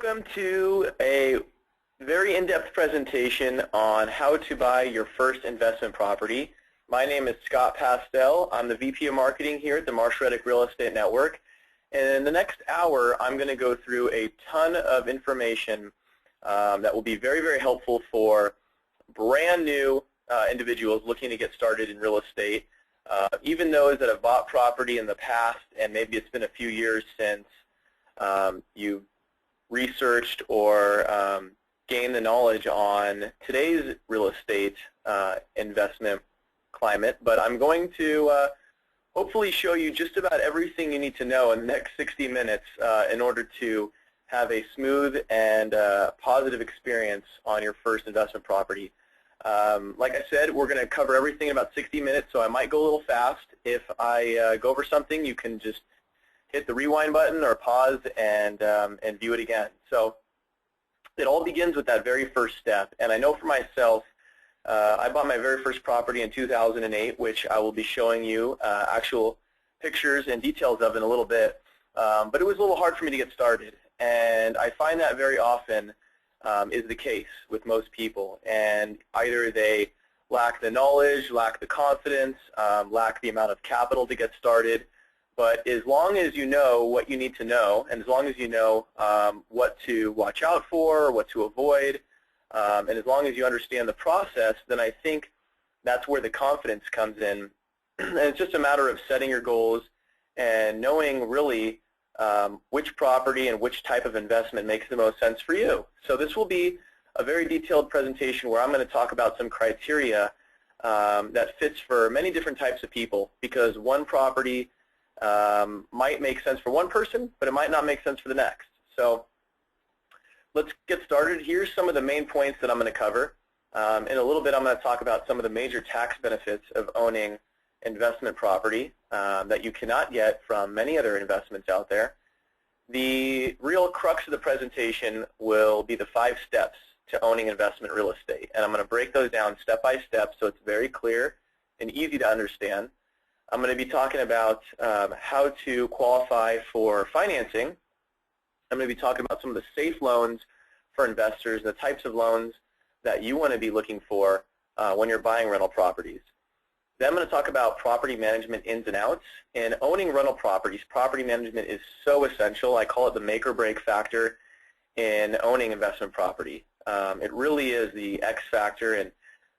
Welcome to a very in-depth presentation on how to buy your first investment property. My name is Scott Pastel. I'm the VP of Marketing here at the Marsh Reddick Real Estate Network. And in the next hour, I'm going to go through a ton of information that will be very, very helpful for brand new individuals looking to get started in real estate. Even those that have bought property in the past, and maybe it's been a few years since you've researched or gained the knowledge on today's real estate investment climate. But I'm going to hopefully show you just about everything you need to know in the next 60 minutes in order to have a smooth and positive experience on your first investment property. Like I said, we're going to cover everything in about 60 minutes, so I might go a little fast. If I go over something, you can just hit the rewind button or pause and view it again. So it all begins with that very first step. And I know for myself, I bought my very first property in 2008, which I will be showing you actual pictures and details of in a little bit. But it was a little hard for me to get started. And I find that very often is the case with most people. And either they lack the knowledge, lack the confidence, lack the amount of capital to get started. But as long as you know what you need to know, and as long as you know what to watch out for, what to avoid, and as long as you understand the process, then I think that's where the confidence comes in. And it's just a matter of setting your goals and knowing really which property and which type of investment makes the most sense for you. So this will be a very detailed presentation where I'm going to talk about some criteria that fits for many different types of people, because one property might make sense for one person, but it might not make sense for the next. So let's get started. Here's some of the main points that I'm going to cover. In a little bit, I'm going to talk about some of the major tax benefits of owning investment property that you cannot get from many other investments out there. The real crux of the presentation will be the 5 steps to owning investment real estate. And I'm going to break those down step by step so it's very clear and easy to understand. I'm going to be talking about how to qualify for financing. I'm going to be talking about some of the safe loans for investors, the types of loans that you want to be looking for when you're buying rental properties. Then I'm going to talk about property management ins and outs. And owning rental properties, property management is so essential. I call it the make or break factor in owning investment property. It really is the X factor and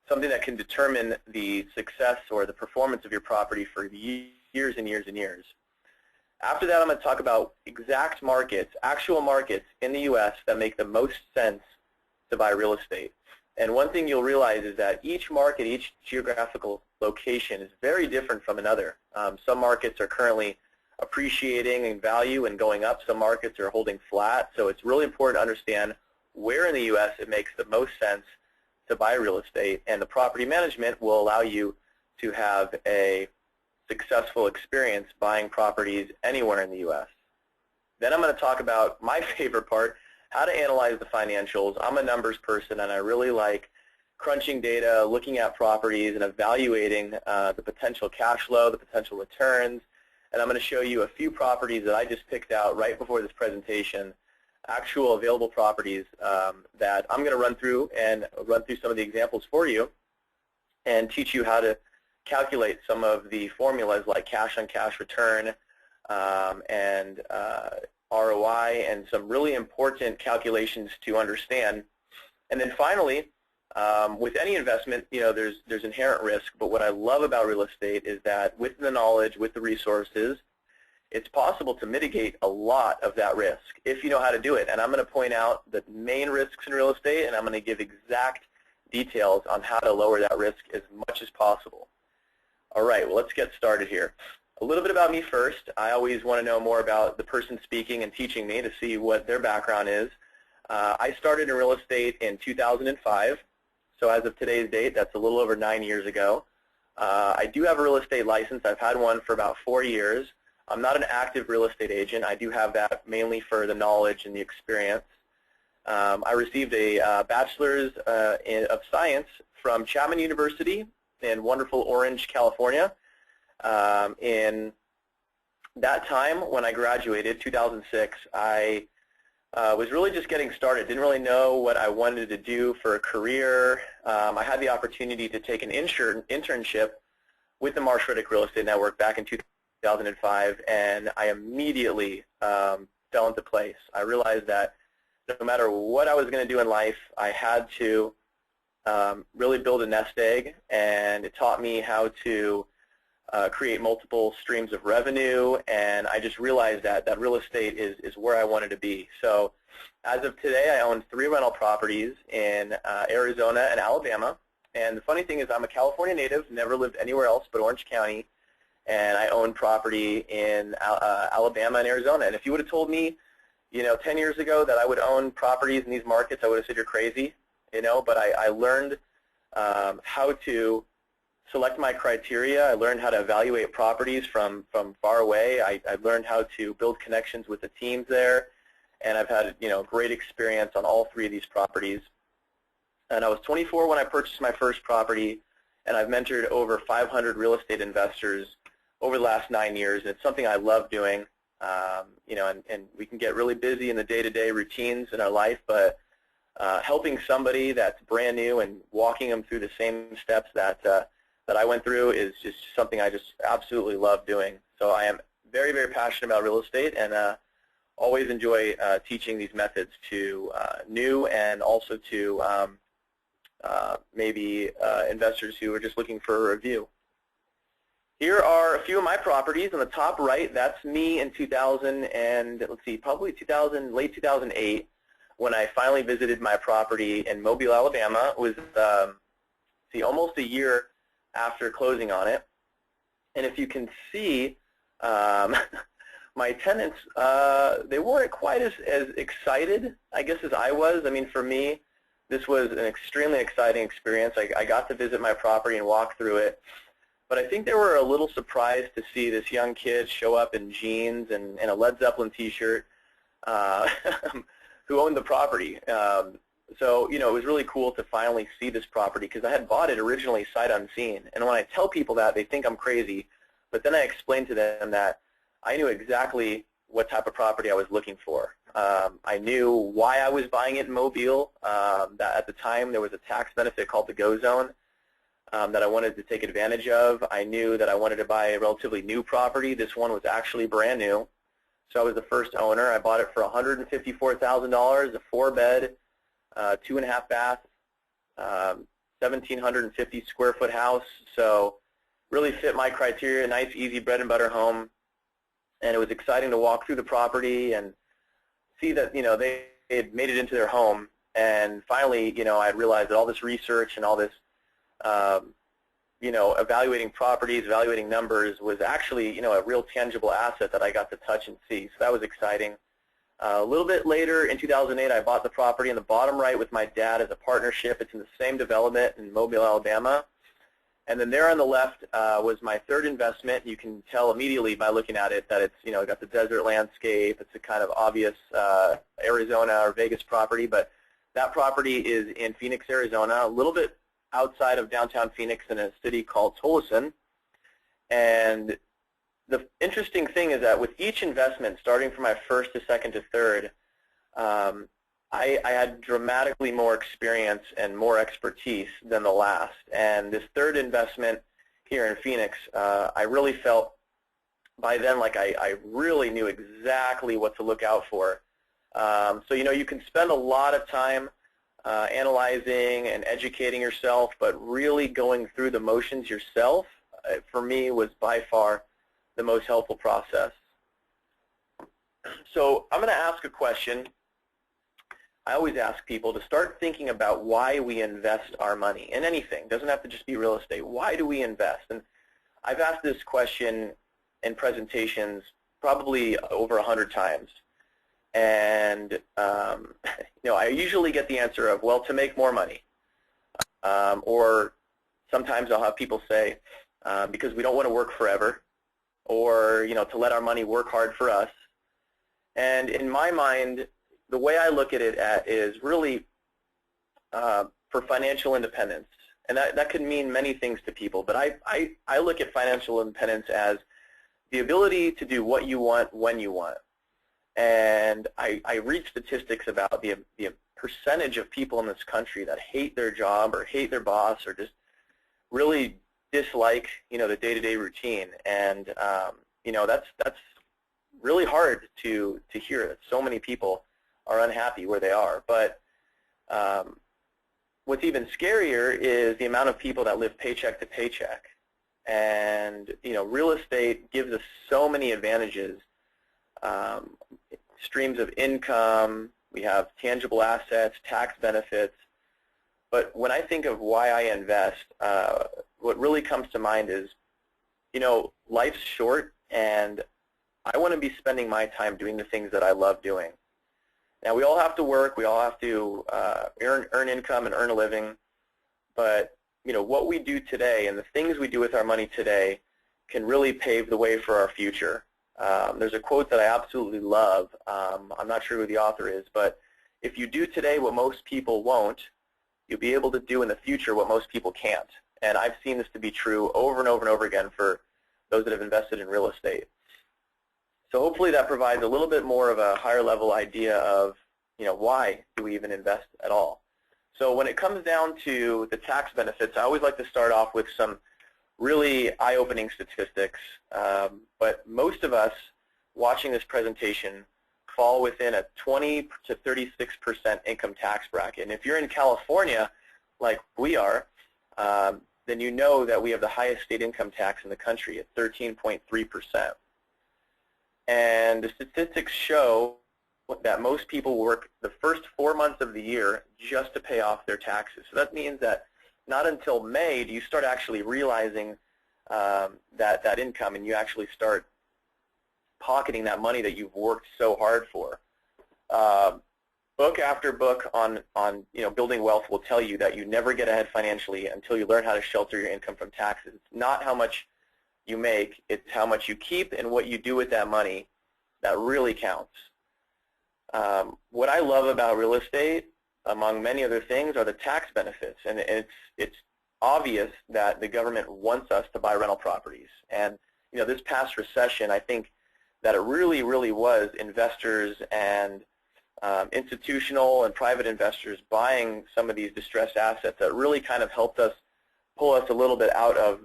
something that can determine the success or the performance of your property for years and years and years. After that, I'm going to talk about exact markets, actual markets in the U.S. that make the most sense to buy real estate. And one thing you'll realize is that each market, each geographical location is very different from another. Some markets are currently appreciating in value and going up. Some markets are holding flat. So it's really important to understand where in the U.S. it makes the most sense to buy real estate, and the property management will allow you to have a successful experience buying properties anywhere in the U.S. Then I'm going to talk about my favorite part, how to analyze the financials. I'm a numbers person, and I really like crunching data, looking at properties, and evaluating the potential cash flow, the potential returns. And I'm going to show you a few properties that I just picked out right before this presentation, actual available properties that I'm going to run through some of the examples for you and teach you how to calculate some of the formulas like cash-on-cash return and ROI, and some really important calculations to understand. And then finally, with any investment, you know, there's inherent risk, but what I love about real estate is that with the knowledge, with the resources, it's possible to mitigate a lot of that risk if you know how to do it. And I'm going to point out the main risks in real estate, and I'm going to give exact details on how to lower that risk as much as possible. All right, well, let's get started here. A little bit about me first. I always want to know more about the person speaking and teaching me to see what their background is. I started in real estate in 2005. So as of today's date, that's a little over 9 years ago. I do have a real estate license. I've had one for about 4 years. I'm not an active real estate agent. I do have that mainly for the knowledge and the experience. I received a bachelor's of science from Chapman University in wonderful Orange, California. In that time, when I graduated, 2006, I was really just getting started. Didn't really know what I wanted to do for a career. I had the opportunity to take an internship with the Reddick Real Estate Network back in 2005, and I immediately fell into place. I realized that no matter what I was going to do in life, I had to really build a nest egg, and it taught me how to create multiple streams of revenue, and I just realized that real estate is where I wanted to be. So as of today, I own 3 rental properties in Arizona and Alabama. And the funny thing is I'm a California native, never lived anywhere else but Orange County, and I own property in Alabama and Arizona. And if you would have told me, 10 years ago that I would own properties in these markets, I would have said you're crazy, but I learned how to select my criteria. I learned how to evaluate properties from far away. I learned how to build connections with the teams there, and I've had great experience on all 3 of these properties. And I was 24 when I purchased my first property, and I've mentored over 500 real estate investors over the last 9 years. And it's something I love doing. And we can get really busy in the day-to-day routines in our life, but helping somebody that's brand new and walking them through the same steps that I went through is just something I just absolutely love doing. So I am very, very passionate about real estate, and always enjoy teaching these methods to new and also to maybe investors who are just looking for a review. Here are a few of my properties. On the top right, that's me in 2000 and let's see, probably late 2008, when I finally visited my property in Mobile, Alabama. It was almost a year after closing on it. And if you can see, my tenants, they weren't quite as excited, I guess, as I was. I mean, for me, this was an extremely exciting experience. I got to visit my property and walk through it. But I think they were a little surprised to see this young kid show up in jeans and a Led Zeppelin t-shirt who owned the property. So, it was really cool to finally see this property, because I had bought it originally sight unseen. And when I tell people that, they think I'm crazy. But then I explained to them that I knew exactly what type of property I was looking for. I knew why I was buying it in Mobile, that at the time there was a tax benefit called the Go Zone that I wanted to take advantage of. I knew that I wanted to buy a relatively new property. This one was actually brand new. So I was the first owner. I bought it for $154,000, a 4-bed, 2.5 bath, 1,750 square foot house. So really fit my criteria, nice, easy bread and butter home. And it was exciting to walk through the property and see that, they had made it into their home. And finally, I realized that all this research and all this, evaluating properties, evaluating numbers was actually, a real tangible asset that I got to touch and see. So that was exciting. A little bit later, in 2008, I bought the property in the bottom right with my dad as a partnership. It's in the same development in Mobile, Alabama. And then there on the left was my third investment. You can tell immediately by looking at it that it's, got the desert landscape. It's a kind of obvious Arizona or Vegas property, but that property is in Phoenix, Arizona, a little bit outside of downtown Phoenix in a city called Wholesale. And the interesting thing is that with each investment, starting from my first to second to third, I had dramatically more experience and more expertise than the last. And this third investment here in Phoenix, I really felt by then like I really knew exactly what to look out for. So, you can spend a lot of time analyzing and educating yourself, but really going through the motions yourself, for me, was by far the most helpful process. So I'm going to ask a question. I always ask people to start thinking about why we invest our money in anything. It doesn't have to just be real estate. Why do we invest? And I've asked this question in presentations probably over 100 times. And I usually get the answer of, well, to make more money. Or sometimes I'll have people say, because we don't want to work forever, or to let our money work hard for us. And in my mind, the way I look at it is really for financial independence. And that could mean many things to people, but I look at financial independence as the ability to do what you want when you want. And I read statistics about the percentage of people in this country that hate their job or hate their boss or just really dislike, the day-to-day routine. And, that's really hard to hear that so many people are unhappy where they are. But what's even scarier is the amount of people that live paycheck to paycheck. And, real estate gives us so many advantages. Streams of income, we have tangible assets, tax benefits. But when I think of why I invest, what really comes to mind is, life's short, and I want to be spending my time doing the things that I love doing. Now, we all have to work. We all have to earn income and earn a living. But, what we do today and the things we do with our money today can really pave the way for our future. There's a quote that I absolutely love. I'm not sure who the author is, but if you do today what most people won't, you'll be able to do in the future what most people can't. And I've seen this to be true over and over and over again for those that have invested in real estate. So hopefully that provides a little bit more of a higher level idea of, why do we even invest at all. So when it comes down to the tax benefits, I always like to start off with some really eye-opening statistics. But most of us watching this presentation fall within a 20 to 36% income tax bracket. And if you're in California, like we are, then you know that we have the highest state income tax in the country at 13.3%. And the statistics show that most people work the first 4 months of the year just to pay off their taxes. So that means that not until May do you start actually realizing that income, and you actually start pocketing that money that you've worked so hard for. Book after book on building wealth will tell you that you never get ahead financially until you learn how to shelter your income from taxes. It's not how much you make, it's how much you keep and what you do with that money that really counts. What I love about real estate, among many other things, are the tax benefits. And it's obvious that the government wants us to buy rental properties. And this past recession, I think that it really, really was investors and institutional and private investors buying some of these distressed assets that really kind of helped us pull us a little bit out of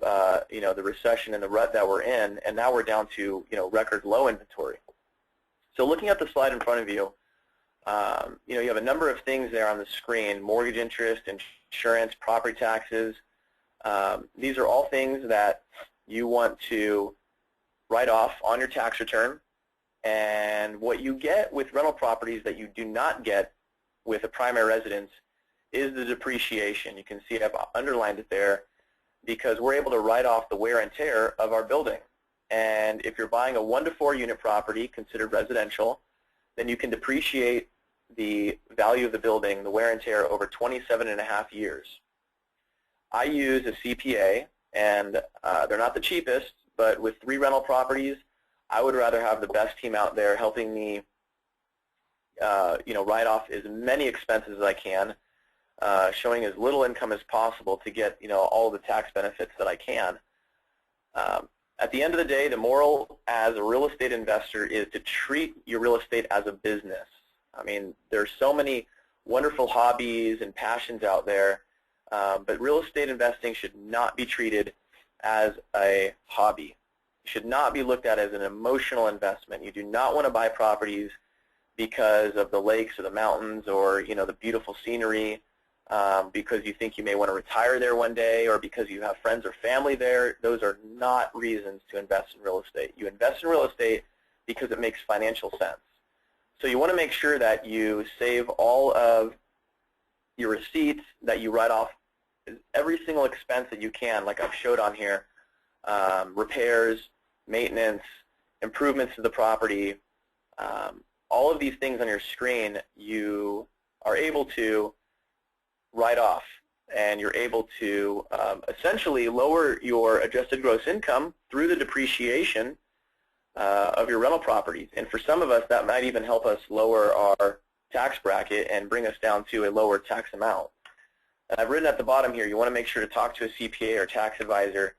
the recession and the rut that we're in, and now we're down to record low inventory. So looking at the slide in front of you, you have a number of things there on the screen: mortgage interest, insurance, property taxes. These are all things that you want to write off on your tax return. And what you get with rental properties that you do not get with a primary residence is the depreciation. You can see I've underlined it there because we're able to write off the wear and tear of our building. And if you're buying a 1 to 4 unit property considered residential, then you can depreciate the value of the building, the wear and tear, over 27.5 years. I use a CPA, and they're not the cheapest, but with 3 rental properties, I would rather have the best team out there helping me write off as many expenses as I can, showing as little income as possible to get all the tax benefits that I can. At the end of the day, the moral as a real estate investor is to treat your real estate as a business. I mean, there's so many wonderful hobbies and passions out there, but real estate investing should not be treated as a hobby. It should not be looked at as an emotional investment. You do not want to buy properties because of the lakes or the mountains or the beautiful scenery, because you think you may want to retire there one day, or because you have friends or family there. Those are not reasons to invest in real estate. You invest in real estate because it makes financial sense. So you want to make sure that you save all of your receipts, that you write off every single expense that you can, like I've showed on here, repairs, maintenance, improvements to the property, all of these things on your screen you are able to write off, and you're able to essentially lower your adjusted gross income through the depreciation of your rental properties. And for some of us, that might even help us lower our tax bracket and bring us down to a lower tax amount. And I've written at the bottom here, you want to make sure to talk to a CPA or tax advisor.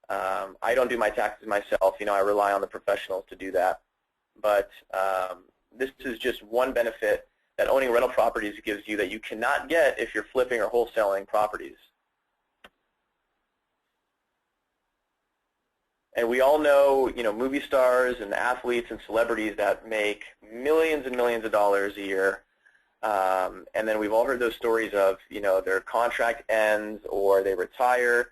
I don't do my taxes myself. I rely on the professionals to do that. But this is just one benefit that owning rental properties gives you that you cannot get if you're flipping or wholesaling properties. And we all know, movie stars and athletes and celebrities that make millions and millions of dollars a year. And then we've all heard those stories of, their contract ends or they retire,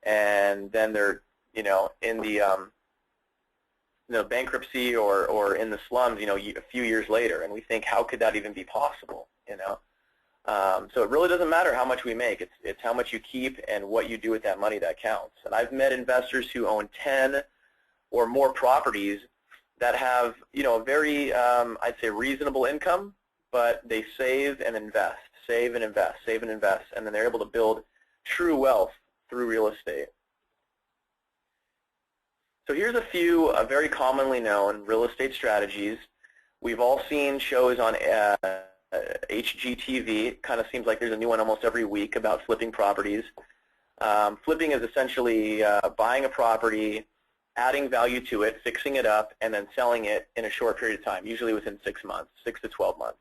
and then they're, in the bankruptcy or in the slums, a few years later. And we think, how could that even be possible, So it really doesn't matter how much we make. It's how much you keep and what you do with that money that counts. And I've met investors who own 10 or more properties that have, a very, I'd say, reasonable income, but they save and invest, save and invest, save and invest, and then they're able to build true wealth through real estate. So here's a few very commonly known real estate strategies. We've all seen shows on HGTV. It kind of seems like there's a new one almost every week about flipping properties. Flipping is essentially buying a property, adding value to it, fixing it up, and then selling it in a short period of time, usually within 6 months, 6 to 12 months.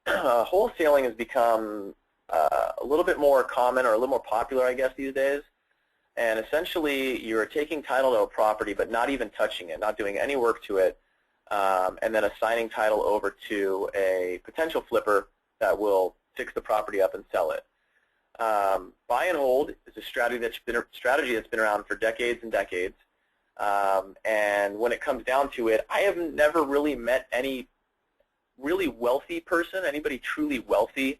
Wholesaling has become a little bit more common, or a little more popular, I guess, these days. And essentially, you're taking title to a property but not even touching it, not doing any work to it, and then assigning title over to a potential flipper that will fix the property up and sell it. Buy and hold is a strategy that's been around for decades and decades. And when it comes down to it, I have never really met any really wealthy person, anybody truly wealthy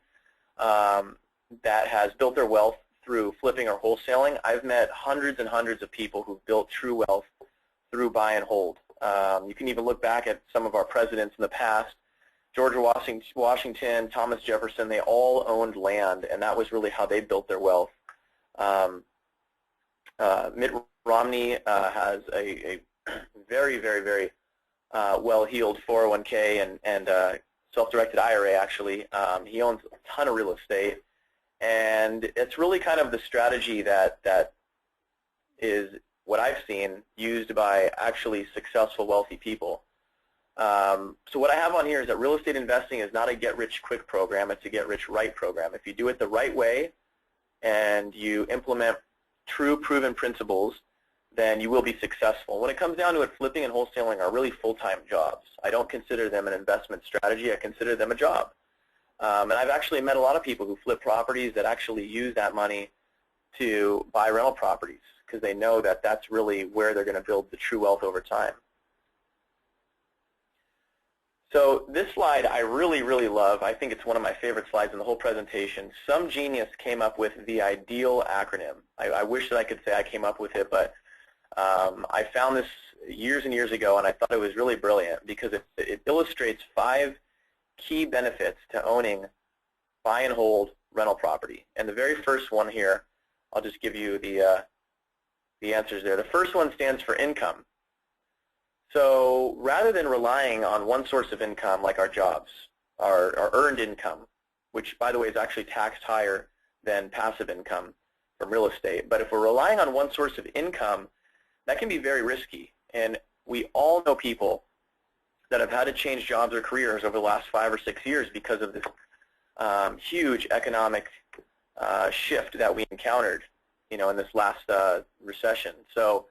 that has built their wealth through flipping or wholesaling. I've met hundreds and hundreds of people who've built true wealth through buy and hold. You can even look back at some of our presidents in the past. George Washington, Thomas Jefferson, they all owned land, and that was really how they built their wealth. Mitt Romney has a very, very, very well-heeled 401k and self-directed IRA, actually. He owns a ton of real estate, and it's really kind of the strategy that is what I've seen used by actually successful, wealthy people. So what I have on here is that real estate investing is not a get-rich-quick program. It's a get-rich-right program. If you do it the right way and you implement true, proven principles, then you will be successful. When it comes down to it, flipping and wholesaling are really full-time jobs. I don't consider them an investment strategy. I consider them a job. And I've actually met a lot of people who flip properties that actually use that money to buy rental properties because they know that that's really where they're going to build the true wealth over time. So this slide I really, really love. I think it's one of my favorite slides in the whole presentation. Some genius came up with the ideal acronym. I wish that I could say I came up with it, but I found this years and years ago, and I thought it was really brilliant because it illustrates 5 key benefits to owning buy and hold rental property. And the very first one here, I'll just give you the answers there. The first one stands for income. So rather than relying on one source of income like our jobs, our earned income, which by the way is actually taxed higher than passive income from real estate, but if we're relying on one source of income, that can be very risky. And we all know people that have had to change jobs or careers over the last 5 or 6 years because of this huge economic shift that we encountered, in this last recession. So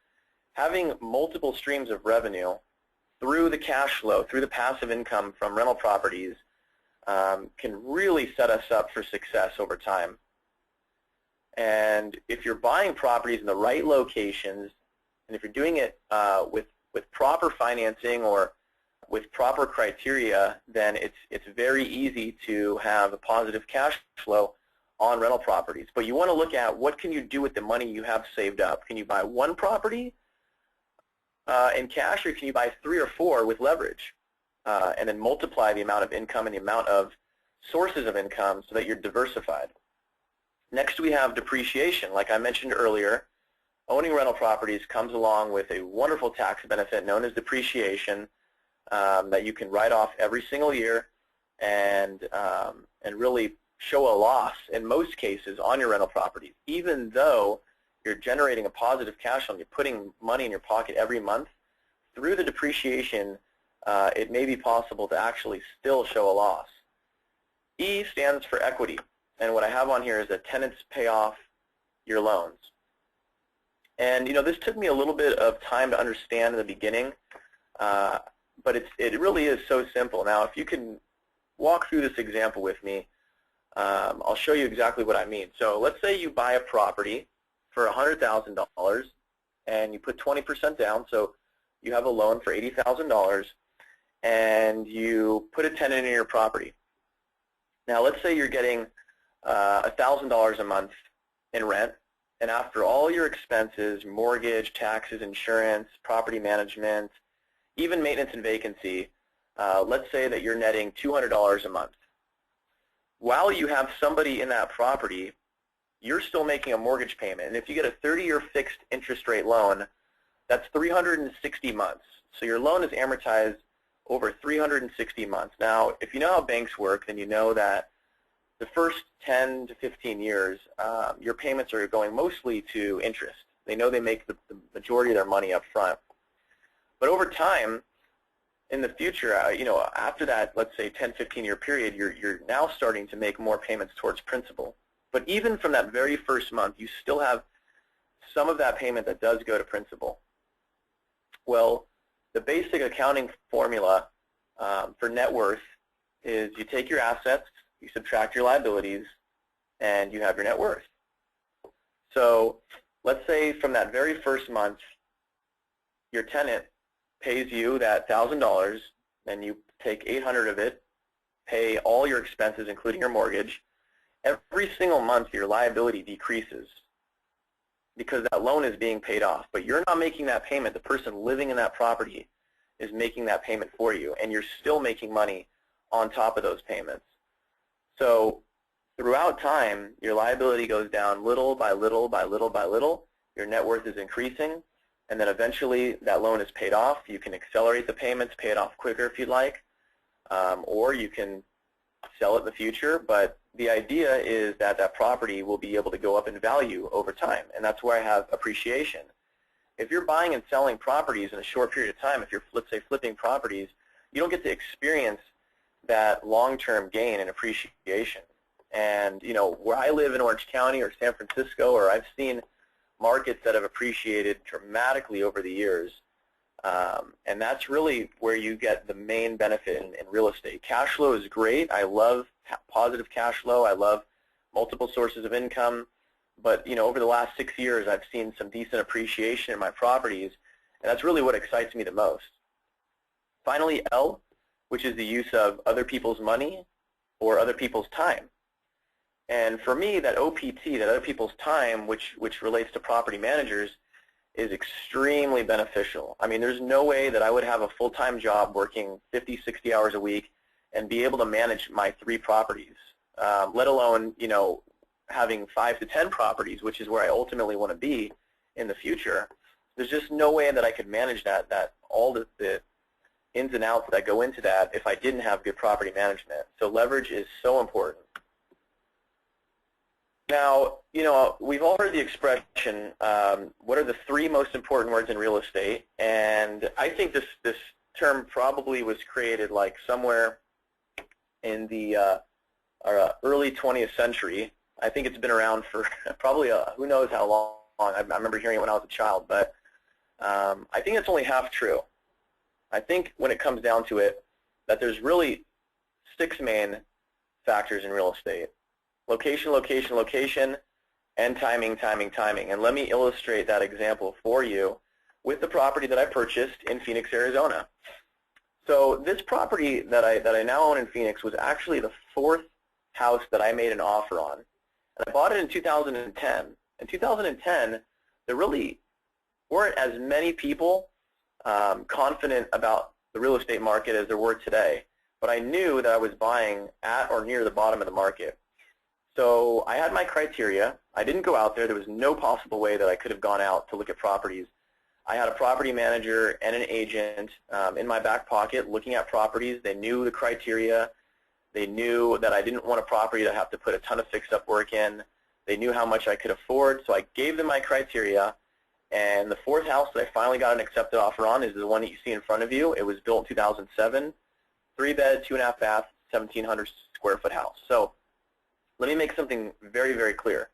having multiple streams of revenue through the cash flow, through the passive income from rental properties can really set us up for success over time. And if you're buying properties in the right locations, and if you're doing it with proper financing or with proper criteria, then it's very easy to have a positive cash flow on rental properties. But you want to look at what can you do with the money you have saved up. Can you buy one property in cash, or can you buy 3 or 4 with leverage and then multiply the amount of income and the amount of sources of income so that you're diversified? Next we have depreciation. Like I mentioned earlier, owning rental properties comes along with a wonderful tax benefit known as depreciation that you can write off every single year and really show a loss in most cases on your rental properties. Even though you're generating a positive cash flow, you're putting money in your pocket every month, through the depreciation it may be possible to actually still show a loss. E stands for equity, and what I have on here is that tenants pay off your loans. And this took me a little bit of time to understand in the beginning, but it really is so simple. Now, if you can walk through this example with me, I'll show you exactly what I mean. So let's say you buy a property for $100,000 and you put 20% down, so you have a loan for $80,000, and you put a tenant in your property. Now let's say you're getting $1,000 a month in rent, and after all your expenses, mortgage, taxes, insurance, property management, even maintenance and vacancy, let's say that you're netting $200 a month. While you have somebody in that property, you're still making a mortgage payment. And if you get a 30-year fixed interest rate loan, that's 360 months. So your loan is amortized over 360 months. Now, if you know how banks work, then you know that the first 10 to 15 years, your payments are going mostly to interest. They know they make the majority of their money up front. But over time, in the future, after that, let's say 10, 15-year period, you're now starting to make more payments towards principal. But even from that very first month, you still have some of that payment that does go to principal. Well, the basic accounting formula for net worth is you take your assets, you subtract your liabilities, and you have your net worth. So let's say from that very first month, your tenant pays you that $1,000, and you take $800 of it, pay all your expenses, including your mortgage. Every single month, your liability decreases because that loan is being paid off. But you're not making that payment. The person living in that property is making that payment for you, and you're still making money on top of those payments. So throughout time, your liability goes down little by little by little by little. Your net worth is increasing, and then eventually that loan is paid off. You can accelerate the payments, pay it off quicker if you'd like, or you can sell it in the future. But the idea is that that property will be able to go up in value over time, and that's where I have appreciation. If you're buying and selling properties in a short period of time, if you're, let's say, flipping properties, you don't get to experience that long-term gain in appreciation. And where I live in Orange County or San Francisco, or I've seen markets that have appreciated dramatically over the years, and that's really where you get the main benefit in real estate. Cash flow is great. I love positive cash flow. I love multiple sources of income. But over the last 6 years, I've seen some decent appreciation in my properties, and that's really what excites me the most. Finally, L, which is the use of other people's money or other people's time. And for me, that OPT, that other people's time, which relates to property managers, is extremely beneficial. I mean, there's no way that I would have a full-time job working 50, 60 hours a week and be able to manage my 3 properties, let alone, having 5 to 10 properties, which is where I ultimately want to be in the future. There's just no way that I could manage that all the ins and outs that go into that if I didn't have good property management. So leverage is so important. Now, we've all heard the expression, what are the 3 most important words in real estate? And I think this term probably was created like somewhere in the early 20th century. I think it's been around for probably who knows how long. I remember hearing it when I was a child, but I think it's only half true. I think when it comes down to it, that there's really 6 main factors in real estate: location, location, location, and timing, timing, timing. And let me illustrate that example for you with the property that I purchased in Phoenix, Arizona. So this property that I now own in Phoenix was actually the 4th house that I made an offer on. And I bought it in 2010. In 2010, there really weren't as many people confident about the real estate market as there were today. But I knew that I was buying at or near the bottom of the market. So I had my criteria. I didn't go out there. There was no possible way that I could have gone out to look at properties. I had a property manager and an agent in my back pocket looking at properties. They knew the criteria. They knew that I didn't want a property that I have to put a ton of fix-up work in. They knew how much I could afford, so I gave them my criteria, And the fourth house that I finally got an accepted offer on is the one that you see in front of you. It was built in 2007, 3-bed, 2.5 bath, 1,700 square foot house. So let me make something very, very clear.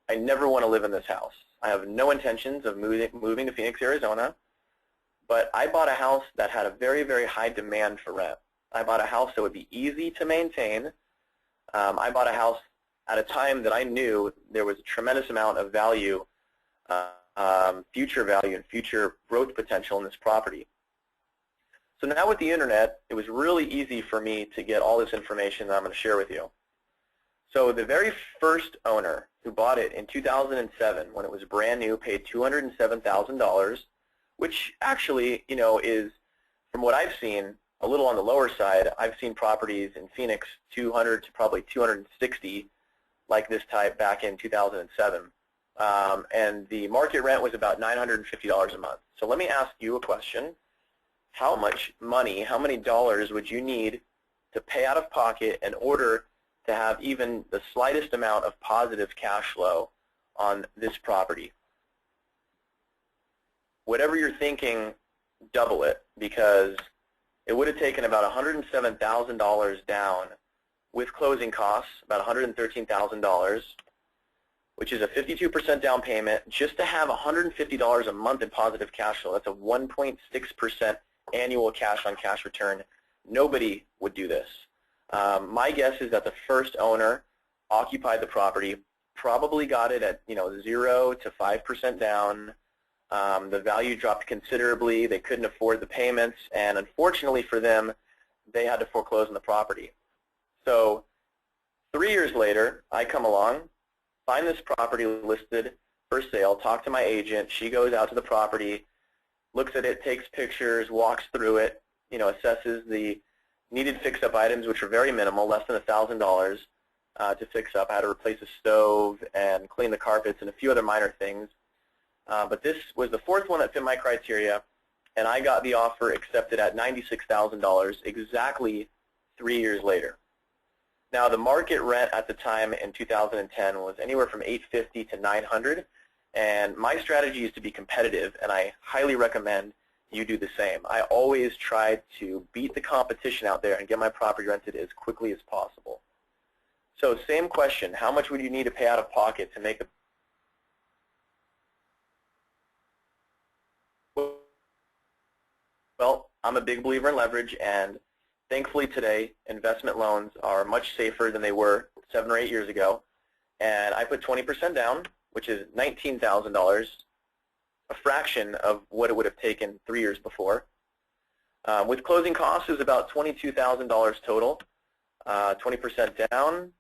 I never want to live in this house. I have no intentions of moving to Phoenix, Arizona, but I bought a house that had a very, very high demand for rent. I bought a house that would be easy to maintain. I bought a house at a time that I knew there was a tremendous amount of value, future value and future growth potential in this property. So now with the internet, it was really easy for me to get all this information that I'm going to share with you. So the very first owner who bought it in 2007, when it was brand new, paid $207,000, which actually, you know, is, from what I've seen, a little on the lower side. I've seen properties in Phoenix 200 to probably 260 like this type back in 2007. And the market rent was about $950 a month. So let me ask you a question. How much money, how many dollars would you need to pay out of pocket in order to have even the slightest amount of positive cash flow on this property? Whatever you're thinking, double it, because it would have taken about $107,000 down with closing costs, about $113,000, which is a 52% down payment, just to have $150 a month in positive cash flow. That's a 1.6% annual cash-on-cash return. Nobody would do this. My guess is that the first owner occupied the property, probably got it at 0 to 5% down. The value dropped considerably. They couldn't afford the payments, and unfortunately for them, they had to foreclose on the property. So 3 years later, I come along, find this property listed for sale, talk to my agent. She goes out to the property, looks at it, takes pictures, walks through it, assesses the needed fix-up items, which are very minimal, less than $1,000 to fix up. I had to replace a stove and clean the carpets and a few other minor things. But this was the fourth one that fit my criteria, and I got the offer accepted at $96,000 exactly 3 years later. Now, the market rent at the time in 2010 was anywhere from $850 to $900, and my strategy is to be competitive, and I highly recommend you do the same. I always try to beat the competition out there and get my property rented as quickly as possible. So same question, how much would you need to pay out of pocket to make a Well, I'm a big believer in leverage, and thankfully today, investment loans are much safer than they were 7 or 8 years ago. And I put 20% down, which is $19,000, a fraction of what it would have taken 3 years before. With closing costs, it was about $22,000 total, 20% down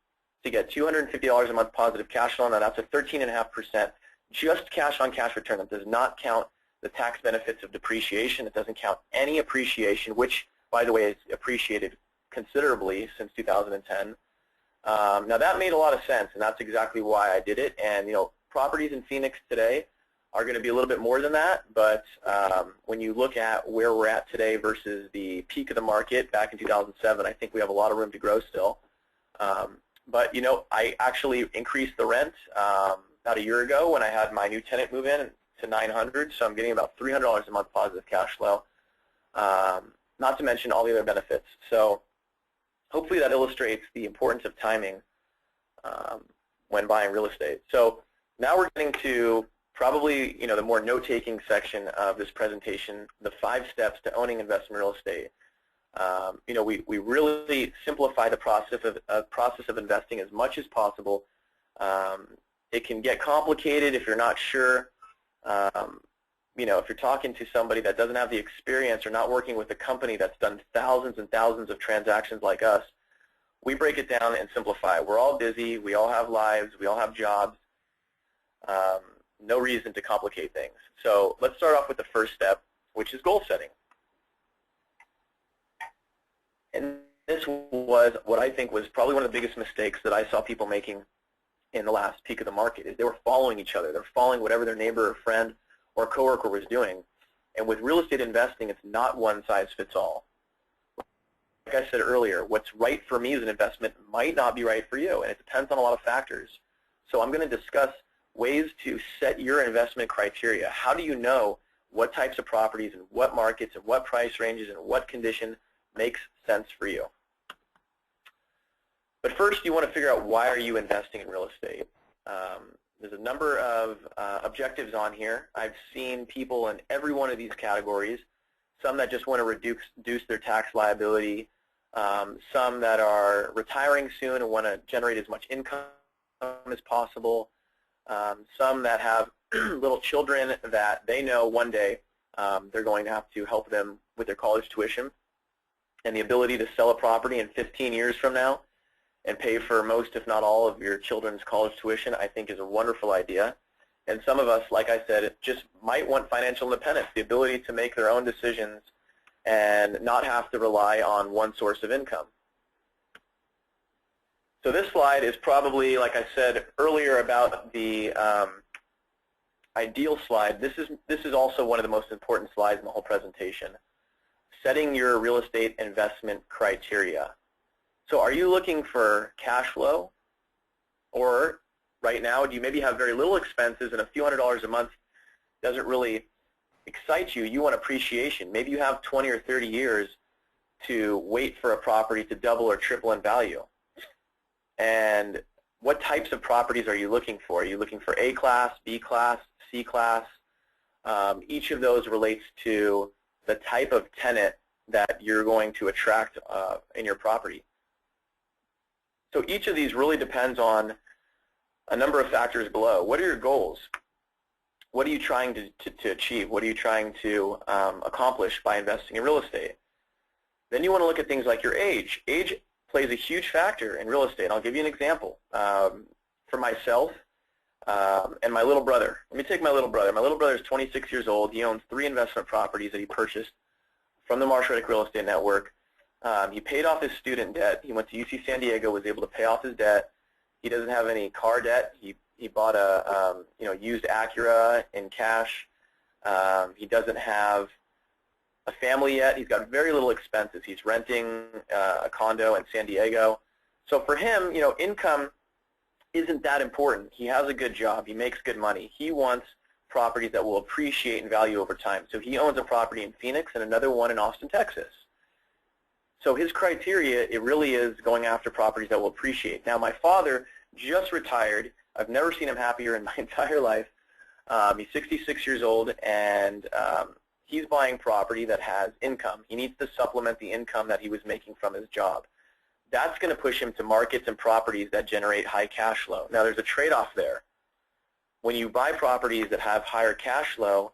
to get $250 a month positive cash flow. Now that's a 13.5% just cash-on-cash return. That does not count the tax benefits of depreciation. It doesn't count any appreciation, which, by the way, has appreciated considerably since 2010. Now that made a lot of sense, and that's exactly why I did it. And properties in Phoenix today are going to be a little bit more than that, but when you look at where we're at today versus the peak of the market back in 2007, I think we have a lot of room to grow still. But I actually increased the rent about a year ago when I had my new tenant move in to $900, so I'm getting about $300 a month positive cash flow, not to mention all the other benefits. So hopefully that illustrates the importance of timing when buying real estate. So now we're getting to probably the more note-taking section of this presentation, the 5 steps to owning investment real estate. We really simplify the process of investing as much as possible. It can get complicated if you're not sure. If you're talking to somebody that doesn't have the experience or not working with a company that's done thousands and thousands of transactions like us, we break it down and simplify. We're all busy. We all have lives. We all have jobs. No reason to complicate things. So let's start off with the first step, which is goal setting. And this was what I think was probably one of the biggest mistakes that I saw people making in the last peak of the market, is they were following each other. They're following whatever their neighbor or friend or coworker was doing. And with real estate investing, it's not one size fits all. Like I said earlier, what's right for me as an investment might not be right for you, and it depends on a lot of factors. So I'm going to discuss ways to set your investment criteria. How do you know what types of properties and what markets and what price ranges and what condition makes sense for you? But first, you want to figure out why are you investing in real estate. There's a number of objectives on here. I've seen people in every one of these categories, some that just want to reduce their tax liability, some that are retiring soon and want to generate as much income as possible, some that have little children that they know one day they're going to have to help them with their college tuition, and the ability to sell a property in 15 years from now and pay for most, if not all, of your children's college tuition, I think is a wonderful idea. And some of us, like I said, just might want financial independence, the ability to make their own decisions and not have to rely on one source of income. So this slide is probably, like I said earlier about the ideal slide, this is also one of the most important slides in the whole presentation. Setting your real estate investment criteria. So are you looking for cash flow, or right now do you maybe have very little expenses and a few $100s a month doesn't really excite you? You want appreciation. Maybe you have 20 or 30 years to wait for a property to double or triple in value. And what types of properties are you looking for? Are you looking for A class, B class, C class? Each of those relates to the type of tenant that you're going to attract in your property. So each of these really depends on a number of factors below. What are your goals? What are you trying to achieve? What are you trying to accomplish by investing in real estate? Then you want to look at things like your age. Age plays a huge factor in real estate. I'll give you an example. For myself and my little brother. Let me take my little brother. My little brother is 26 years old. He owns 3 investment properties that he purchased from the Reddick Real Estate Network. He paid off his student debt. He went to UC San Diego, was able to pay off his debt. He doesn't have any car debt. He bought a used Acura in cash. He doesn't have a family yet. He's got very little expenses. He's renting a condo in San Diego. So for him, income isn't that important. He has a good job. He makes good money. He wants properties that will appreciate in value over time. So he owns a property in Phoenix and another one in Austin, Texas. So his criteria, it really is going after properties that will appreciate. Now, my father just retired. I've never seen him happier in my entire life. He's 66 years old, and he's buying property that has income. He needs to supplement the income that he was making from his job. That's going to push him to markets and properties that generate high cash flow. Now, there's a trade-off there. When you buy properties that have higher cash flow,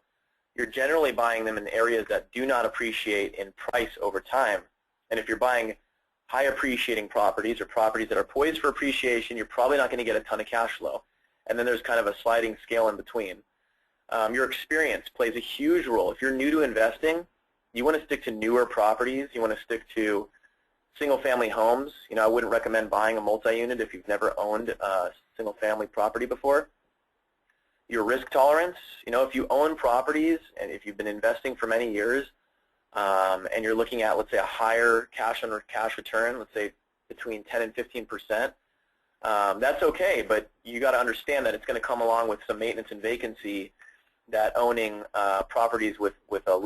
you're generally buying them in areas that do not appreciate in price over time. And if you're buying high appreciating properties or properties that are poised for appreciation, you're probably not going to get a ton of cash flow. And then there's kind of a sliding scale in between. Your experience plays a huge role. If you're new to investing, you want to stick to newer properties. You want to stick to single-family homes. I wouldn't recommend buying a multi-unit if you've never owned a single-family property before. Your risk tolerance. If you own properties and if you've been investing for many years, and you're looking at, let's say, a higher cash-on-cash return, let's say between 10 and 15%, that's okay, but you got to understand that it's going to come along with some maintenance and vacancy that owning properties with a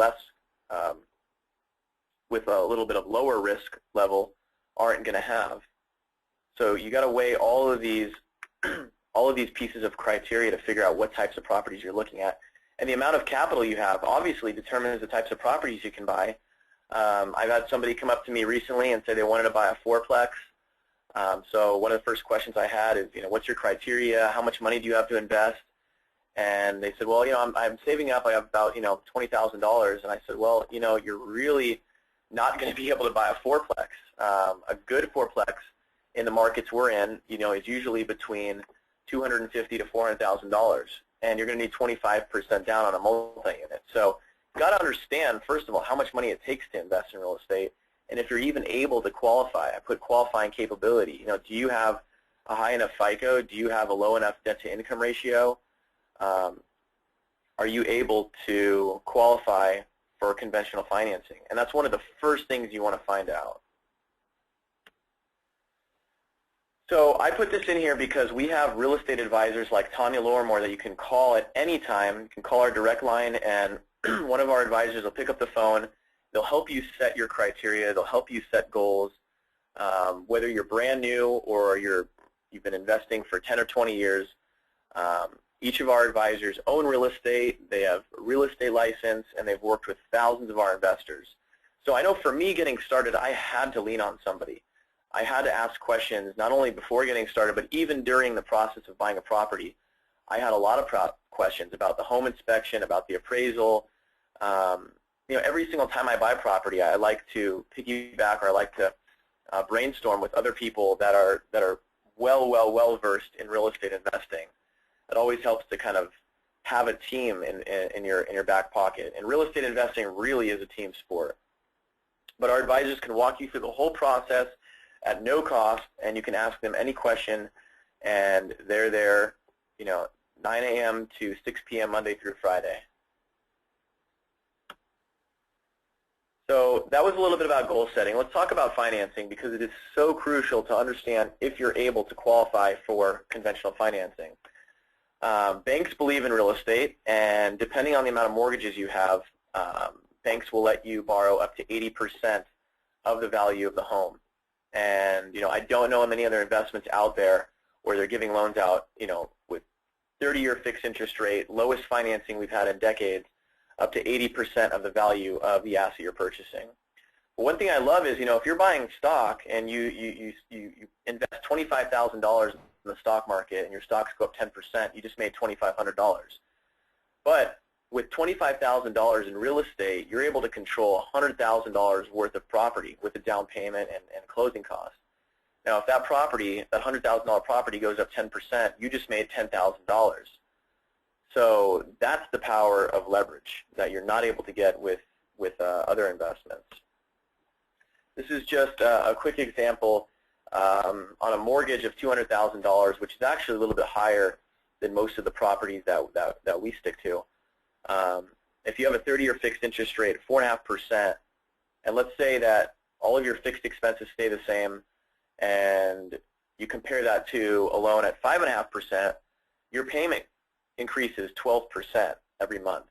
little bit of lower risk level aren't going to have. So you got to weigh all of these pieces of criteria to figure out what types of properties you're looking at. And the amount of capital you have obviously determines the types of properties you can buy. I've had somebody come up to me recently and say they wanted to buy a fourplex. So one of the first questions I had is, what's your criteria? How much money do you have to invest? And they said, well, I'm saving up. I have about, $20,000. And I said, well, you're really not going to be able to buy a fourplex. A good fourplex in the markets we're in, is usually between $250,000 to $400,000. And you're going to need 25% down on a multi-unit. So you've got to understand, first of all, how much money it takes to invest in real estate, and if you're even able to qualify. I put qualifying capability. Do you have a high enough FICO? Do you have a low enough debt-to-income ratio? Are you able to qualify for conventional financing? And that's one of the first things you want to find out. So I put this in here because we have real estate advisors like Tanya Lorimore that you can call at any time. You can call our direct line, and one of our advisors will pick up the phone. They'll help you set your criteria. They'll help you set goals. Whether you're brand new or you've been investing for 10 or 20 years, each of our advisors own real estate. They have a real estate license, and they've worked with thousands of our investors. So I know for me getting started, I had to lean on somebody. I had to ask questions not only before getting started, but even during the process of buying a property. I had a lot of questions about the home inspection, about the appraisal. Every single time I buy property, I like to piggyback, or I like to brainstorm with other people that are well versed in real estate investing. It always helps to kind of have a team in your back pocket. And real estate investing really is a team sport. But our advisors can walk you through the whole process at no cost, and you can ask them any question, and they're there, 9 a.m. to 6 p.m. Monday through Friday. So that was a little bit about goal setting. Let's talk about financing, because it is so crucial to understand if you're able to qualify for conventional financing. Banks believe in real estate, and depending on the amount of mortgages you have, banks will let you borrow up to 80% of the value of the home. And I don't know of many other investments out there where they're giving loans out, with 30-year fixed interest rate, lowest financing we've had in decades, up to 80% of the value of the asset you're purchasing. But one thing I love is, if you're buying stock and you invest $25,000 in the stock market and your stocks go up 10%, you just made $2,500. But with $25,000 in real estate, you're able to control $100,000 worth of property with a down payment and closing costs. Now, if that property, that $100,000 property goes up 10%, you just made $10,000. So that's the power of leverage that you're not able to get with other investments. This is just a quick example on a mortgage of $200,000, which is actually a little bit higher than most of the properties that we stick to. If you have a 30-year fixed interest rate of 4.5%, and let's say that all of your fixed expenses stay the same, and you compare that to a loan at 5.5%, your payment increases 12% every month.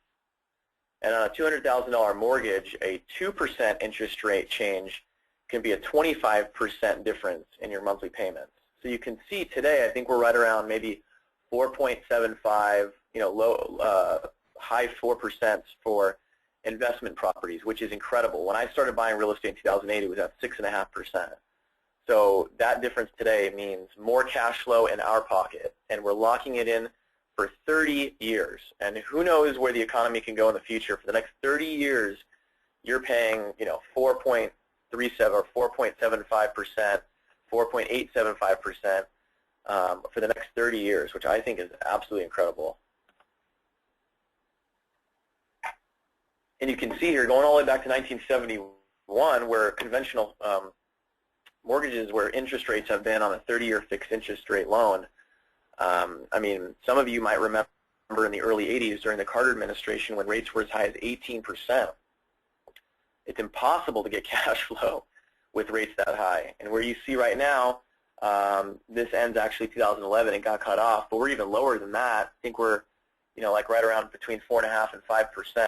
And on a $200,000 mortgage, a 2% interest rate change can be a 25% difference in your monthly payments. So you can see today, I think we're right around maybe 4.75, high 4% for investment properties, which is incredible. When I started buying real estate in 2008, it was at 6.5%. So that difference today means more cash flow in our pocket, and we're locking it in for 30 years. And who knows where the economy can go in the future. For the next 30 years, you're paying 4.37 or 4.75%, 4.875% for the next 30 years, which I think is absolutely incredible. And you can see here, going all the way back to 1971, where conventional mortgages, where interest rates have been on a 30-year fixed interest rate loan. I mean, some of you might remember in the early 80s during the Carter administration when rates were as high as 18%. It's impossible to get cash flow with rates that high. And where you see right now, this ends actually 2011 and got cut off, but we're even lower than that. I think we're like right around between 4.5% and 5%,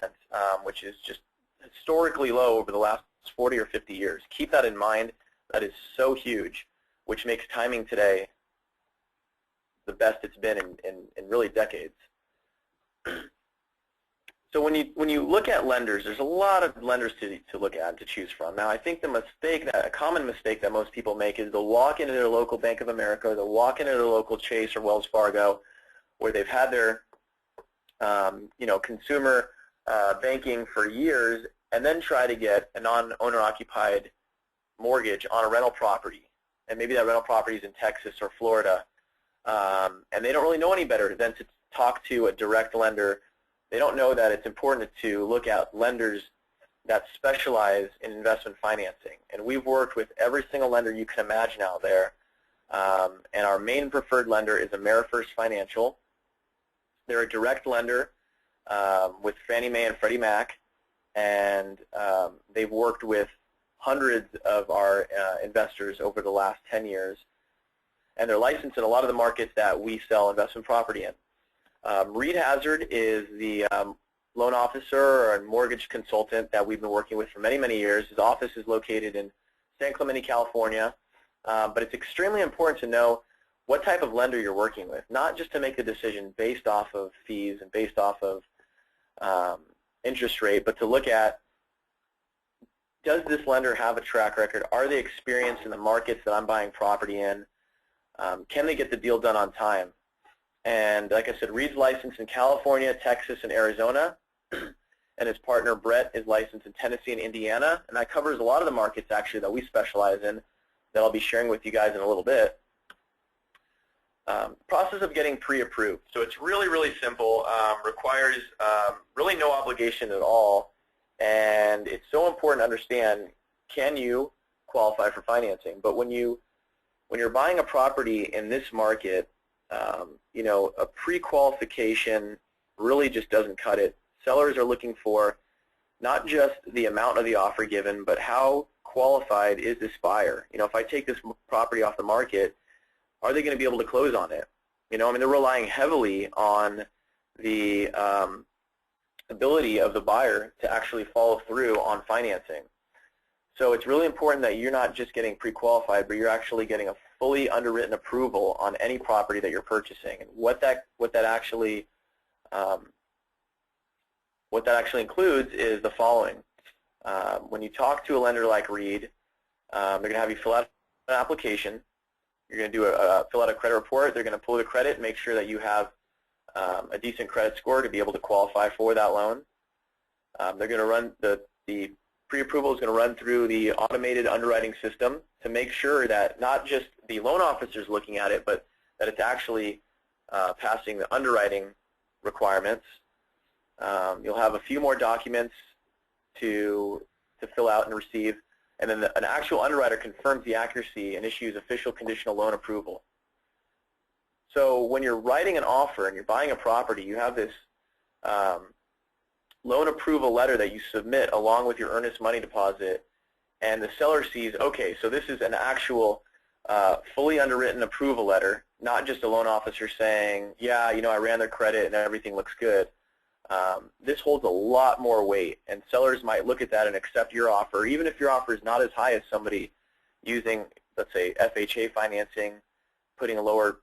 which is just historically low over the last 40 or 50 years. Keep that in mind. That is so huge, which makes timing today the best it's been in really decades. So when you look at lenders, there's a lot of lenders to look at and to choose from. Now, I think a common mistake that most people make is they'll walk into their local Bank of America, or they'll walk into their local Chase or Wells Fargo, where they've had their consumer banking for years, and then try to get a non-owner occupied mortgage on a rental property. And maybe that rental property is in Texas or Florida, and they don't really know any better than to talk to a direct lender. They don't know that it's important to look at lenders that specialize in investment financing. And we've worked with every single lender you can imagine out there. And our main preferred lender is AmeriFirst Financial. They're a direct lender with Fannie Mae and Freddie Mac, and they've worked with hundreds of our investors over the last 10 years. and they're licensed in a lot of the markets that we sell investment property in. Reed Hazard is the loan officer or mortgage consultant that we've been working with for many, many years. His office is located in San Clemente, California, but it's extremely important to know what type of lender you're working with, not just to make a decision based off of fees and based off of interest rate, but to look at, does this lender have a track record? Are they experienced in the markets that I'm buying property in? Can they get the deal done on time? And like I said, Reed's licensed in California, Texas, and Arizona, and his partner Brett is licensed in Tennessee and Indiana, and that covers a lot of the markets actually that we specialize in that I'll be sharing with you guys in a little bit. Process of getting pre-approved. So it's really, really simple, requires really no obligation at all, and it's so important to understand, can you qualify for financing? But when you're buying a property in this market, you know, a pre-qualification really just doesn't cut it. Sellers are looking for not just the amount of the offer given, but how qualified is this buyer? You know, if I take this property off the market, are they going to be able to close on it? You know, I mean, they're relying heavily on the ability of the buyer to actually follow through on financing. So it's really important that you're not just getting pre-qualified, but you're actually getting a fully underwritten approval on any property that you're purchasing. And what that actually includes is the following. When you talk to a lender like Reed, they're going to have you fill out an application. You're going to fill out a credit report. They're going to pull the credit, make sure that you have a decent credit score to be able to qualify for that loan. They're going to run the pre-approval is going to run through the automated underwriting system to make sure that not just the loan officer is looking at it, but that it's actually passing the underwriting requirements. You'll have a few more documents to fill out and receive, and then an actual underwriter confirms the accuracy and issues official conditional loan approval. So when you're writing an offer and you're buying a property, you have this loan approval letter that you submit along with your earnest money deposit, and the seller sees, okay, so this is an actual fully underwritten approval letter, not just a loan officer saying, yeah, you know, I ran their credit and everything looks good. This holds a lot more weight, and sellers might look at that and accept your offer, even if your offer is not as high as somebody using, let's say, FHA financing, putting a lower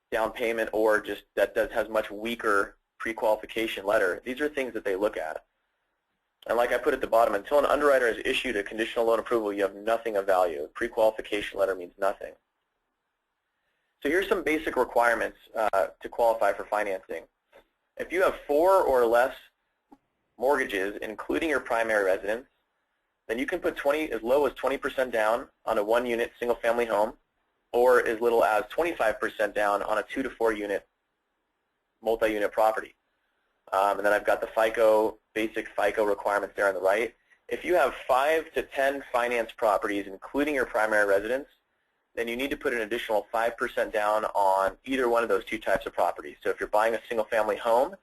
down payment, or just that has much weaker pre-qualification letter. These are things that they look at. And like I put at the bottom, until an underwriter has issued a conditional loan approval, you have nothing of value. A pre-qualification letter means nothing. So here's some basic requirements to qualify for financing. If you have 4 or less mortgages, including your primary residence, then you can put as low as 20% down on a 1-unit single-family home, or as little as 25% down on a 2 to 4 unit multi-unit property. And then I've got the basic FICO requirements there on the right. If you have 5 to 10 finance properties, including your primary residence, then you need to put an additional 5% down on either one of those 2 types of properties. So if you're buying a single-family home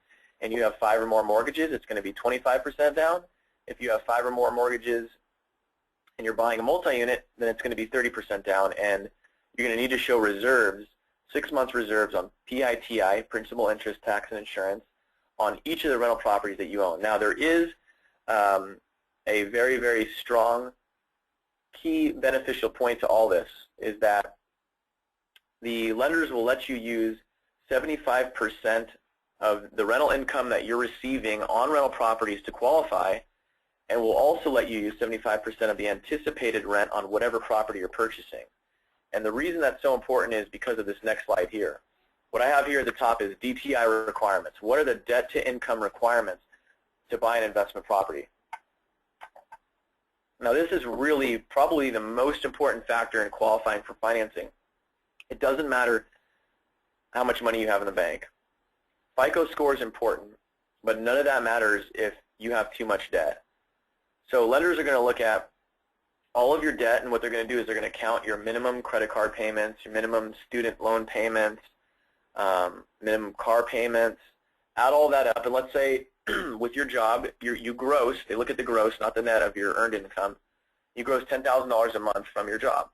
and you have 5 or more mortgages, it's going to be 25% down. If you have 5 or more mortgages and you're buying a multi-unit, then it's going to be 30% down, and you're going to need to show reserves, 6 months reserves on PITI, principal, interest, tax, and insurance, on each of the rental properties that you own. Now, there is a very, very strong key beneficial point to all this, is that the lenders will let you use 75% of the rental income that you're receiving on rental properties to qualify, and will also let you use 75% of the anticipated rent on whatever property you're purchasing. And the reason that's so important is because of this next slide here. What I have here at the top is DTI requirements. What are the debt-to-income requirements to buy an investment property? Now, this is really probably the most important factor in qualifying for financing. It doesn't matter how much money you have in the bank. FICO score is important, but none of that matters if you have too much debt. So lenders are going to look at all of your debt, and what they're going to do is they're going to count your minimum credit card payments, your minimum student loan payments, minimum car payments, add all that up, and let's say with your job, you gross, they look at the gross, not the net of your earned income, you gross $10,000 a month from your job.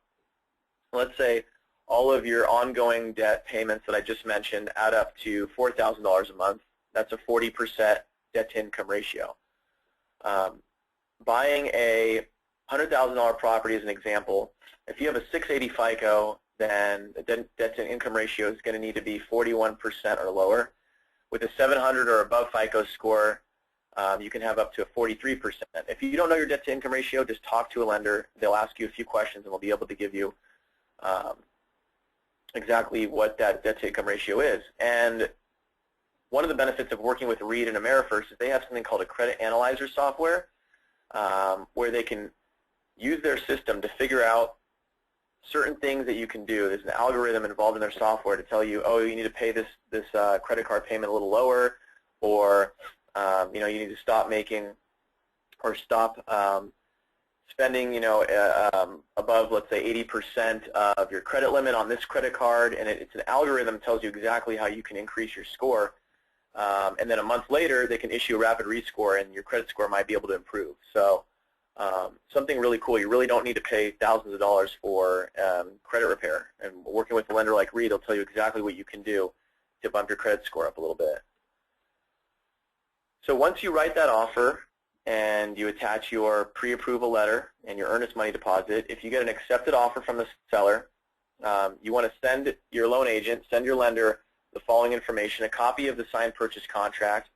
Let's say all of your ongoing debt payments that I just mentioned add up to $4,000 a month. That's a 40% debt-to-income ratio. Buying a $100,000 property as an example, if you have a 680 FICO, then the debt-to-income ratio is going to need to be 41% or lower. With a 700 or above FICO score, you can have up to a 43%. If you don't know your debt-to-income ratio, just talk to a lender. They'll ask you a few questions, and they'll be able to give you exactly what that debt-to-income ratio is. And one of the benefits of working with Reed and AmeriFirst is they have something called a credit analyzer software, where they can use their system to figure out certain things that you can do. There's an algorithm involved in their software to tell you, oh, you need to pay this credit card payment a little lower, or you need to stop making or stop spending above, let's say, 80% of your credit limit on this credit card, and it's an algorithm that tells you exactly how you can increase your score. And then a month later, they can issue a rapid rescore, and your credit score might be able to improve. So something really cool. You really don't need to pay thousands of dollars for credit repair. And working with a lender like Reed, they'll tell you exactly what you can do to bump your credit score up a little bit. So once you write that offer and you attach your pre-approval letter and your earnest money deposit, if you get an accepted offer from the seller, you want to send your loan agent, send your lender the following information: a copy of the signed purchase contract,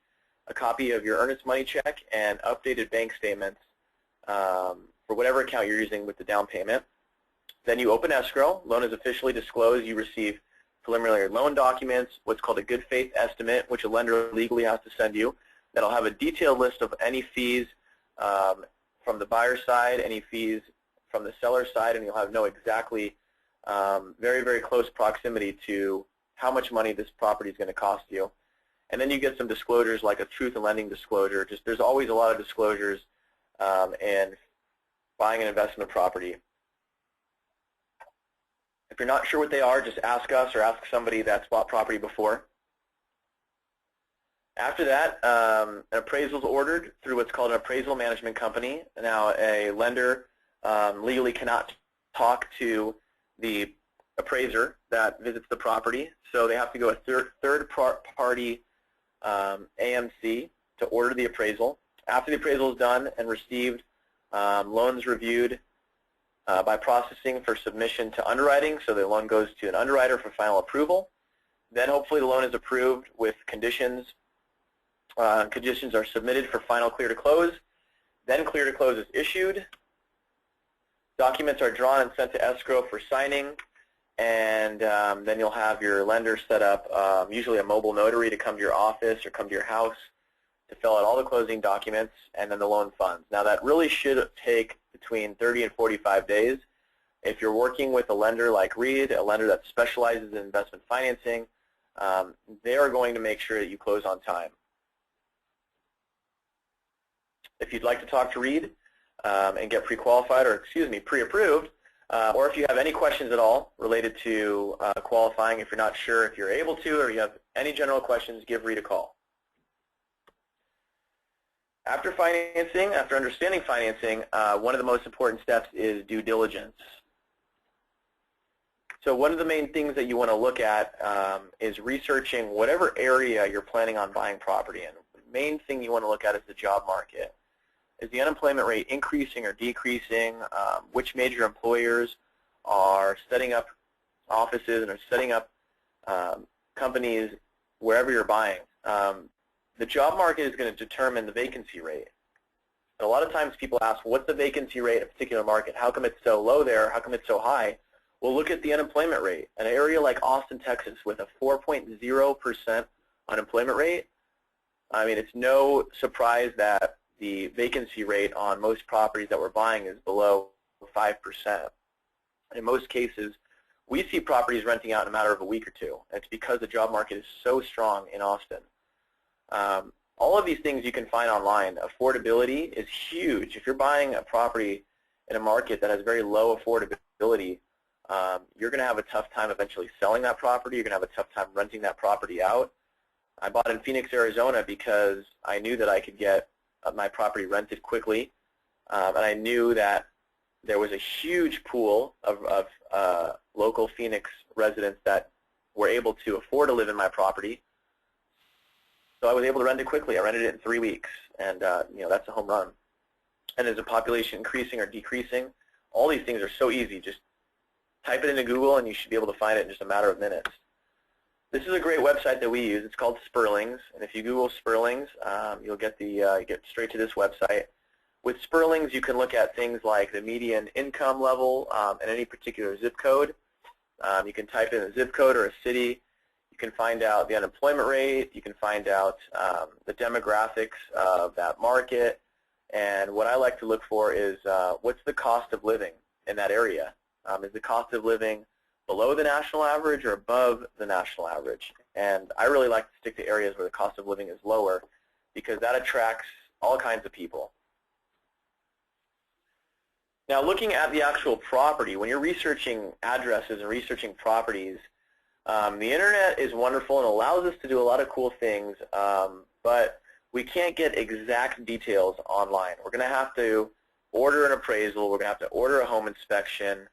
a copy of your earnest money check, and updated bank statements for whatever account you're using with the down payment. Then you open escrow. Loan is officially disclosed. You receive preliminary loan documents, what's called a good faith estimate, which a lender legally has to send you. That'll have a detailed list of any fees from the buyer side, any fees from the seller side, and you'll have know exactly very, very close proximity to how much money this property is going to cost you. And then you get some disclosures like a truth in lending disclosure. There's always a lot of disclosures in buying an investment property. If you're not sure what they are, just ask us or ask somebody that's bought property before. After that, an appraisal is ordered through what's called an appraisal management company. Now, a lender legally cannot talk to the appraiser that visits the property, so they have to go a third-party AMC to order the appraisal. After the appraisal is done and received, loans reviewed by processing for submission to underwriting, so the loan goes to an underwriter for final approval. Then hopefully the loan is approved with conditions. Conditions are submitted for final clear to close. Then clear to close is issued. Documents are drawn and sent to escrow for signing, and then you'll have your lender set up, usually a mobile notary, to come to your office or come to your house to fill out all the closing documents, and then the loan funds. Now that really should take between 30 and 45 days. If you're working with a lender like Reed, a lender that specializes in investment financing, they are going to make sure that you close on time. If you'd like to talk to Reed and get pre-qualified, or excuse me, pre-approved, or if you have any questions at all related to qualifying, if you're not sure if you're able to, or you have any general questions, give Reed a call. After financing, after understanding financing, one of the most important steps is due diligence. So one of the main things that you want to look at is researching whatever area you're planning on buying property in. The main thing you want to look at is the job market. Is the unemployment rate increasing or decreasing? Which major employers are setting up offices and are setting up companies wherever you're buying? The job market is going to determine the vacancy rate. And a lot of times people ask, what's the vacancy rate in a particular market? How come it's so low there? How come it's so high? Well, look at the unemployment rate. An area like Austin, Texas, with a 4.0% unemployment rate, I mean, it's no surprise that the vacancy rate on most properties that we're buying is below 5%. In most cases, we see properties renting out in a matter of a week or two. It's because the job market is so strong in Austin. All of these things you can find online. Affordability is huge. If you're buying a property in a market that has very low affordability, you're going to have a tough time eventually selling that property. You're going to have a tough time renting that property out. I bought in Phoenix, Arizona because I knew that I could get my property rented quickly, and I knew that there was a huge pool of local Phoenix residents that were able to afford to live in my property. So I was able to rent it quickly. I rented it in 3 weeks, and that's a home run. And is the population increasing or decreasing? All these things are so easy. Just type it into Google, and you should be able to find it in just a matter of minutes. This is a great website that we use. It's called Sperlings, and if you Google Sperlings, you'll get get straight to this website. With Sperlings, you can look at things like the median income level and any particular zip code. You can type in a zip code or a city. You can find out the unemployment rate. You can find out the demographics of that market. And what I like to look for is what's the cost of living in that area? Is the cost of living below the national average or above the national average? And I really like to stick to areas where the cost of living is lower because that attracts all kinds of people. Now, looking at the actual property, when you're researching addresses and researching properties, the internet is wonderful and allows us to do a lot of cool things, but we can't get exact details online. We're going to have to order an appraisal. We're going to have to order a home inspection.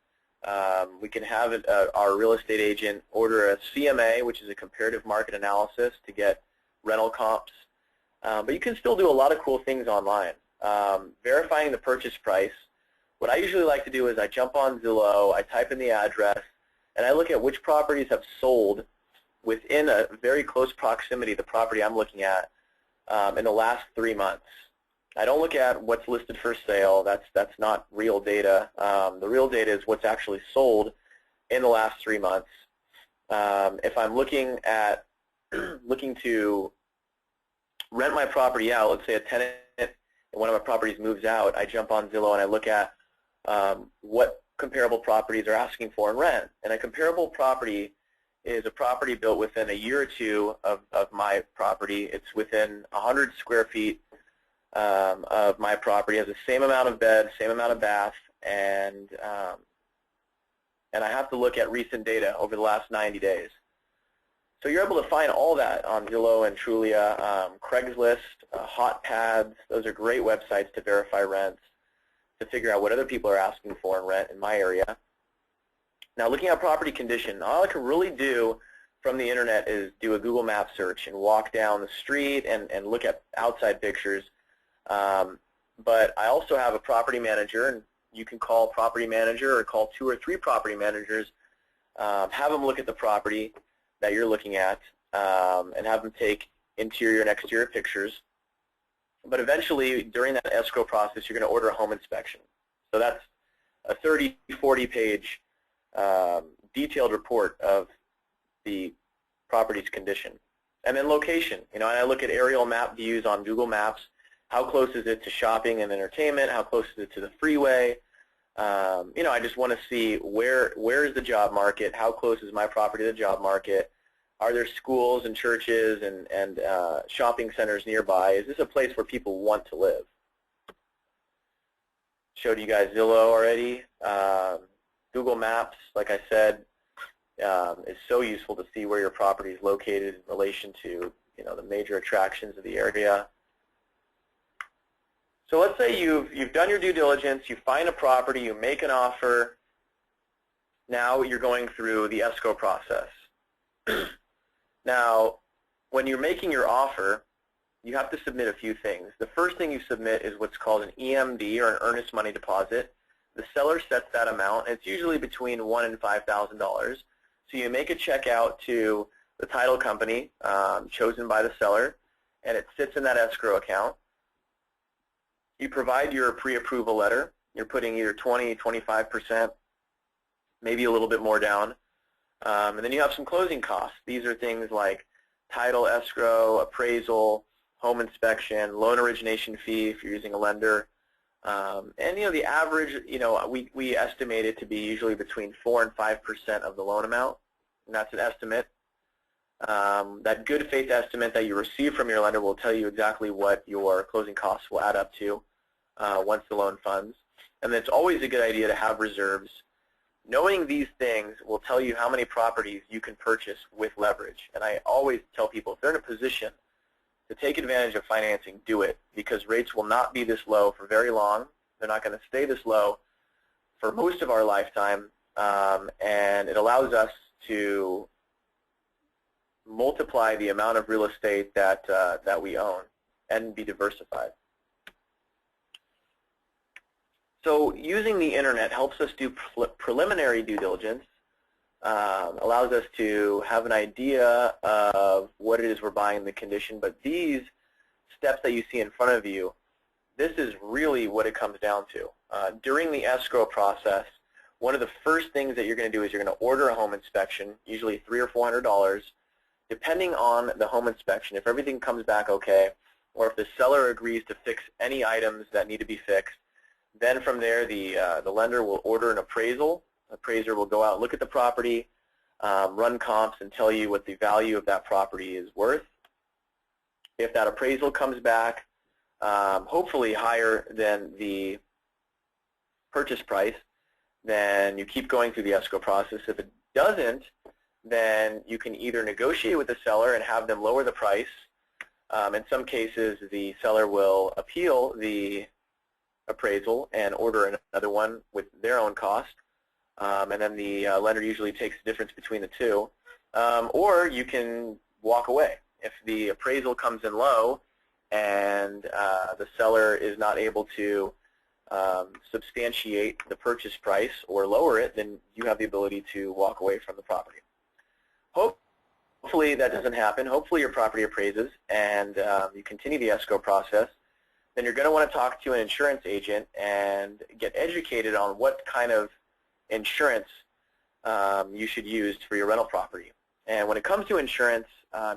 We can have our real estate agent order a CMA, which is a comparative market analysis, to get rental comps. But you can still do a lot of cool things online. Verifying the purchase price. What I usually like to do is I jump on Zillow, I type in the address, and I look at which properties have sold within a very close proximity to the property I'm looking at in the last 3 months. I don't look at what's listed for sale. That's not real data. The real data is what's actually sold in the last 3 months. If I'm looking to rent my property out, let's say a tenant in one of my properties moves out, I jump on Zillow and I look at what comparable properties are asking for in rent. And a comparable property is a property built within a year or two of my property. It's within 100 square feet of my property, has the same amount of bed, same amount of bath, and I have to look at recent data over the last 90 days. So you're able to find all that on Zillow and Trulia, Craigslist, Hot Pads. Those are great websites to verify rents, to figure out what other people are asking for in rent in my area. Now, looking at property condition, all I can really do from the internet is do a Google Maps search and walk down the street and look at outside pictures. But I also have a property manager, and you can call property manager or call 2 or 3 property managers, have them look at the property that you're looking at, and have them take interior and exterior pictures. But eventually, during that escrow process, you're going to order a home inspection. So that's a 30, 40-page detailed report of the property's condition. And then location. And I look at aerial map views on Google Maps. How close is it to shopping and entertainment? How close is it to the freeway? I just want to see where is the job market? How close is my property to the job market? Are there schools and churches and shopping centers nearby? Is this a place where people want to live? Showed you guys Zillow already. Google Maps, like I said, is so useful to see where your property is located in relation to the major attractions of the area. So let's say you've done your due diligence, you find a property, you make an offer. Now you're going through the escrow process. Now, when you're making your offer, you have to submit a few things. The first thing you submit is what's called an EMD, or an earnest money deposit. The seller sets that amount, and it's usually between $1,000 and $5,000. So you make a check out to the title company chosen by the seller, and it sits in that escrow account. You provide your pre-approval letter. You're putting either 20, 25%, maybe a little bit more down. And then you have some closing costs. These are things like title, escrow, appraisal, home inspection, loan origination fee if you're using a lender. And the average, we estimate it to be usually between 4 and 5% of the loan amount, and that's an estimate. That good faith estimate that you receive from your lender will tell you exactly what your closing costs will add up to once the loan funds. And it's always a good idea to have reserves. Knowing these things will tell you how many properties you can purchase with leverage. And I always tell people, if they're in a position to take advantage of financing, do it, because rates will not be this low for very long. They're not going to stay this low for most of our lifetime, and it allows us to multiply the amount of real estate that, that we own and be diversified. So using the internet helps us do preliminary due diligence, allows us to have an idea of what it is we're buying in the condition, but these steps that you see in front of you, this is really what it comes down to. During the escrow process, one of the first things that you're going to do is you're going to order a home inspection, usually $300 or $400. Depending on the home inspection, if everything comes back okay, or if the seller agrees to fix any items that need to be fixed, then from there the lender will order an appraisal. The appraiser will go out, look at the property, run comps, and tell you what the value of that property is worth. If that appraisal comes back, hopefully higher than the purchase price, then you keep going through the escrow process. If it doesn't, then you can either negotiate with the seller and have them lower the price. In some cases, the seller will appeal the appraisal and order another one with their own cost, and then the lender usually takes the difference between the two. Or you can walk away. If the appraisal comes in low and the seller is not able to substantiate the purchase price or lower it, then you have the ability to walk away from the property. Hopefully that doesn't happen. Hopefully your property appraises and you continue the escrow process. Then you're going to want to talk to an insurance agent and get educated on what kind of insurance you should use for your rental property. And when it comes to insurance,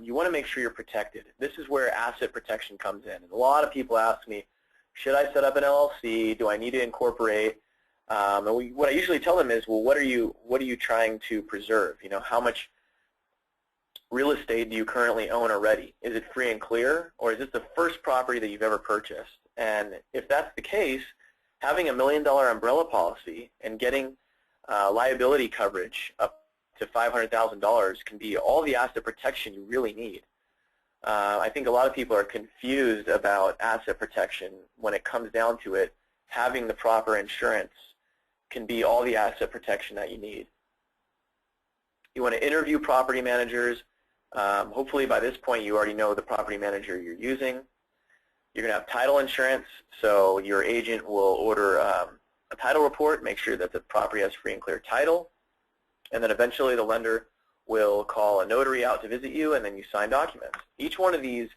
you want to make sure you're protected. This is where asset protection comes in. And a lot of people ask me, should I set up an LLC? Do I need to incorporate? And what I usually tell them is, well, what are you trying to preserve? You know, how much real estate do you currently own already? Is it free and clear, or is this the first property that you've ever purchased? And if that's the case, having $1 million umbrella policy and getting liability coverage up to $500,000 can be all the asset protection you really need. I think a lot of people are confused about asset protection. When it comes down to it, having the proper insurance can be all the asset protection that you need. You want to interview property managers. Hopefully by this point you already know the property manager you're using. You're going to have title insurance, so your agent will order a title report, make sure that the property has free and clear title, and then eventually the lender will call a notary out to visit you, and then you sign documents. Each one of these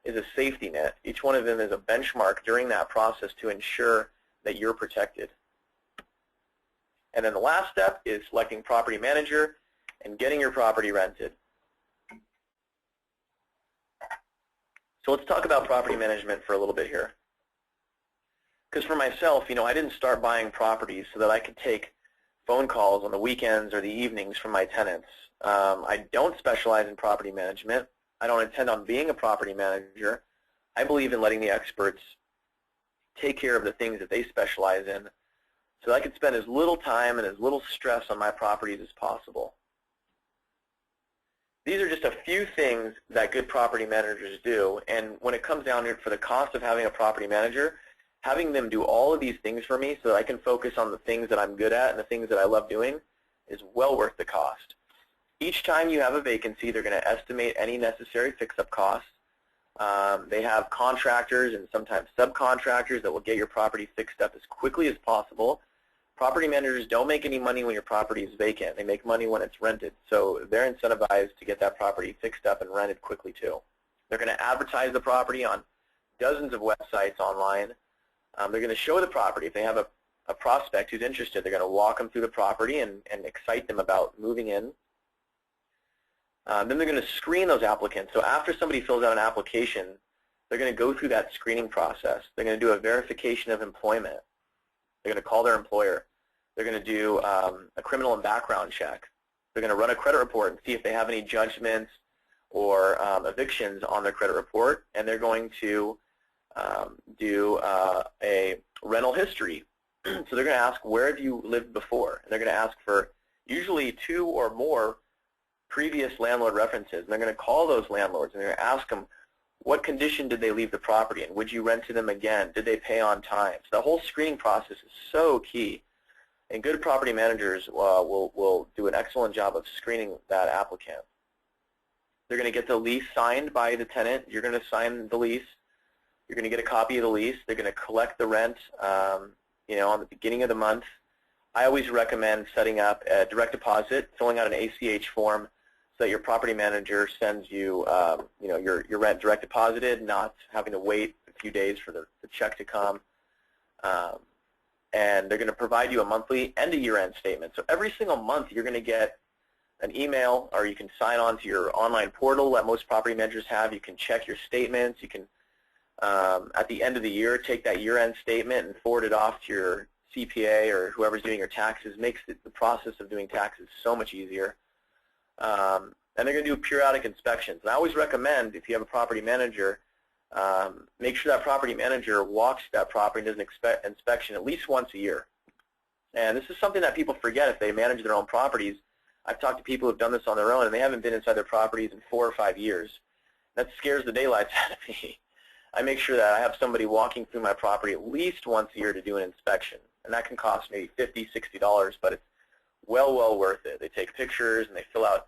is a safety net. Each one of them is a benchmark during that process to ensure that you're protected. And then the last step is selecting property manager and getting your property rented. So let's talk about property management for a little bit here. Because for myself, you know, I didn't start buying properties so that I could take phone calls on the weekends or the evenings from my tenants. I don't specialize in property management. I don't intend on being a property manager. I believe in letting the experts take care of the things that they specialize in so that I could spend as little time and as little stress on my properties as possible. These are just a few things that good property managers do, and when it comes down to it, for the cost of having a property manager, having them do all of these things for me so that I can focus on the things that I'm good at and the things that I love doing is well worth the cost. Each time you have a vacancy, they're going to estimate any necessary fix-up costs. They have contractors and sometimes subcontractors that will get your property fixed up as quickly as possible. Property managers don't make any money when your property is vacant. They make money when it's rented. So they're incentivized to get that property fixed up and rented quickly too. They're going to advertise the property on dozens of websites online. They're going to show the property. If they have a prospect who's interested, they're going to walk them through the property and excite them about moving in. Then they're going to screen those applicants. So after somebody fills out an application, they're going to go through that screening process. They're going to do a verification of employment. They're going to call their employer. They're going to do a criminal and background check. They're going to run a credit report and see if they have any judgments or evictions on their credit report. And they're going to do a rental history. So they're going to ask, where have you lived before? And they're going to ask for usually 2 or more previous landlord references. And they're going to call those landlords and they're going to ask them, what condition did they leave the property in? Would you rent to them again? Did they pay on time? So the whole screening process is so key. And good property managers will do an excellent job of screening that applicant. They're going to get the lease signed by the tenant. You're going to sign the lease. You're going to get a copy of the lease. They're going to collect the rent, on the beginning of the month. I always recommend setting up a direct deposit, filling out an ACH form, so that your property manager sends you, your rent direct deposited, not having to wait a few days for the check to come. And they're going to provide you a monthly and a year-end statement. So every single month you're going to get an email, or you can sign on to your online portal that most property managers have. You can check your statements. You can, at the end of the year, take that year-end statement and forward it off to your CPA or whoever's doing your taxes. Makes the process of doing taxes so much easier. And they're going to do periodic inspections. And I always recommend, if you have a property manager, make sure that property manager walks that property and does an inspection at least once a year. And this is something that people forget if they manage their own properties. I've talked to people who have done this on their own, and they haven't been inside their properties in 4 or 5 years. That scares the daylights out of me. I make sure that I have somebody walking through my property at least once a year to do an inspection. And that can cost maybe $50, $60, but it's well worth it. They take pictures and they fill out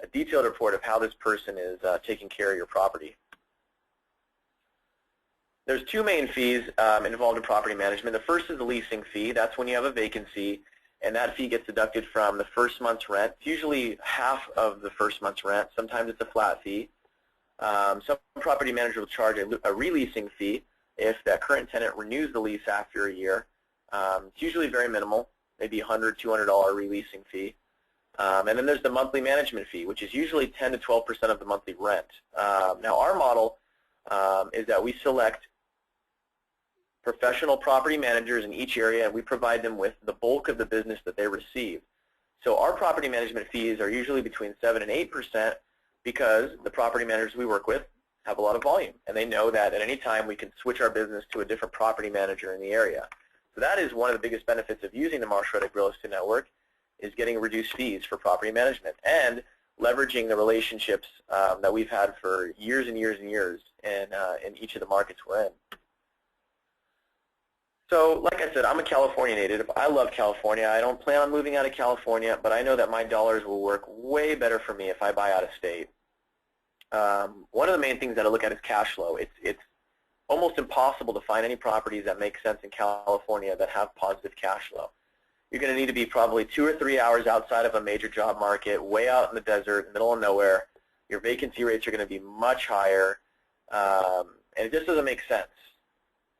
a detailed report of how this person is taking care of your property. There's 2 main fees involved in property management. The first is the leasing fee. That's when you have a vacancy, and that fee gets deducted from the first month's rent. It's usually half of the first month's rent. Sometimes it's a flat fee. Some property manager will charge a releasing fee if that current tenant renews the lease after a year. It's usually very minimal, maybe $100, $200 releasing fee. And then there's the monthly management fee, which is usually 10 to 12% of the monthly rent. Now our model is that we select professional property managers in each area, and we provide them with the bulk of the business that they receive. So our property management fees are usually between 7 and 8% because the property managers we work with have a lot of volume, and they know that at any time we can switch our business to a different property manager in the area. So that is one of the biggest benefits of using the Marsh Reddick Real Estate Network, is getting reduced fees for property management and leveraging the relationships that we've had for years and years and years in each of the markets we're in. So, like I said, I'm a California native. I love California. I don't plan on moving out of California, but I know that my dollars will work way better for me if I buy out of state. One of the main things that I look at is cash flow. It's almost impossible to find any properties that make sense in California that have positive cash flow. You're going to need to be probably 2 or 3 hours outside of a major job market, way out in the desert, middle of nowhere. Your vacancy rates are going to be much higher, and it just doesn't make sense.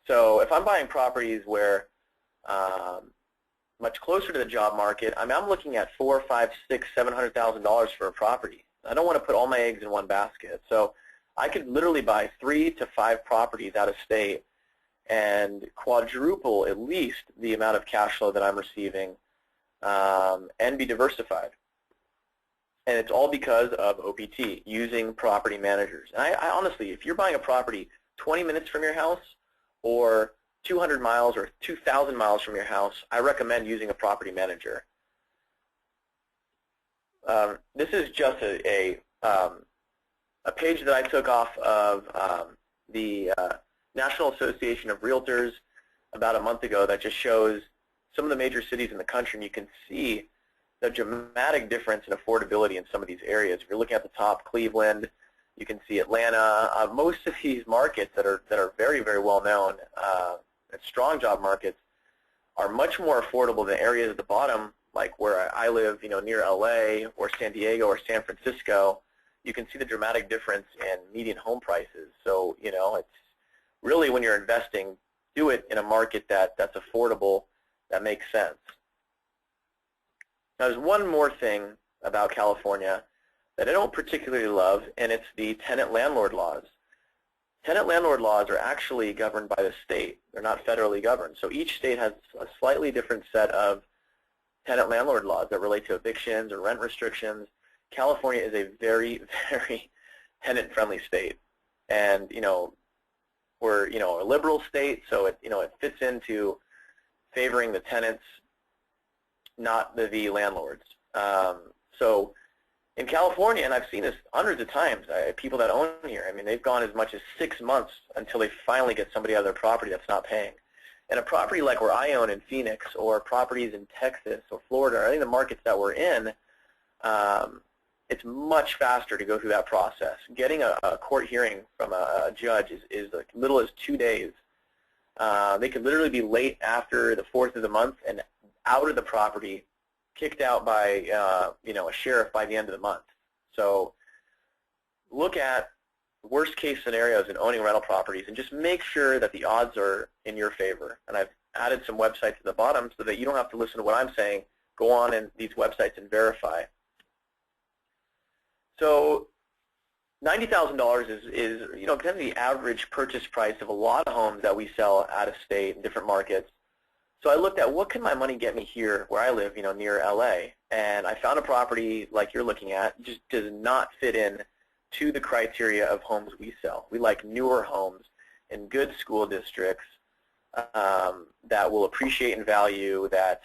So if I'm buying properties where much closer to the job market, I'm looking at $400,000, $500,000, $600,000, $700,000 for a property. I don't want to put all my eggs in one basket. So I could literally buy 3 to 5 properties out of state and quadruple at least the amount of cash flow that I'm receiving and be diversified. And it's all because of OPT, using property managers. And I honestly, if you're buying a property 20 minutes from your house or 200 miles or 2,000 miles from your house, I recommend using a property manager. This is just a page that I took off of the National Association of Realtors about a month ago that just shows some of the major cities in the country, and you can see the dramatic difference in affordability in some of these areas. If you're looking at the top, Cleveland, you can see Atlanta. Most of these markets that are very, very well known and strong job markets are much more affordable than areas at the bottom, like where I live, near LA or San Diego or San Francisco. You can see the dramatic difference in median home prices. So, it's really, when you're investing, do it in a market that's affordable, that makes sense. Now, there's one more thing about California that I don't particularly love, and it's the tenant-landlord laws. Tenant-landlord laws are actually governed by the state. They're not federally governed. So each state has a slightly different set of tenant-landlord laws that relate to evictions or rent restrictions. California is a very, very tenant-friendly state. And, we're, a liberal state, so it fits into favoring the tenants, not the landlords. So in California, and I've seen this hundreds of times, people that own here, they've gone as much as 6 months until they finally get somebody out of their property that's not paying. And a property like where I own in Phoenix, or properties in Texas or Florida, or any of the markets that we're in, it's much faster to go through that process. Getting a court hearing from a judge is as little as 2 days. They could literally be late after the 4th of the month and out of the property, kicked out by a sheriff by the end of the month. So look at worst case scenarios in owning rental properties and just make sure that the odds are in your favor. And I've added some websites at the bottom so that you don't have to listen to what I'm saying. Go on in these websites and verify. So $90,000 is kind of the average purchase price of a lot of homes that we sell out of state in different markets. So I looked at what can my money get me here where I live, near LA, and I found a property like you're looking at just does not fit in to the criteria of homes we sell. We like newer homes in good school districts that will appreciate in value, that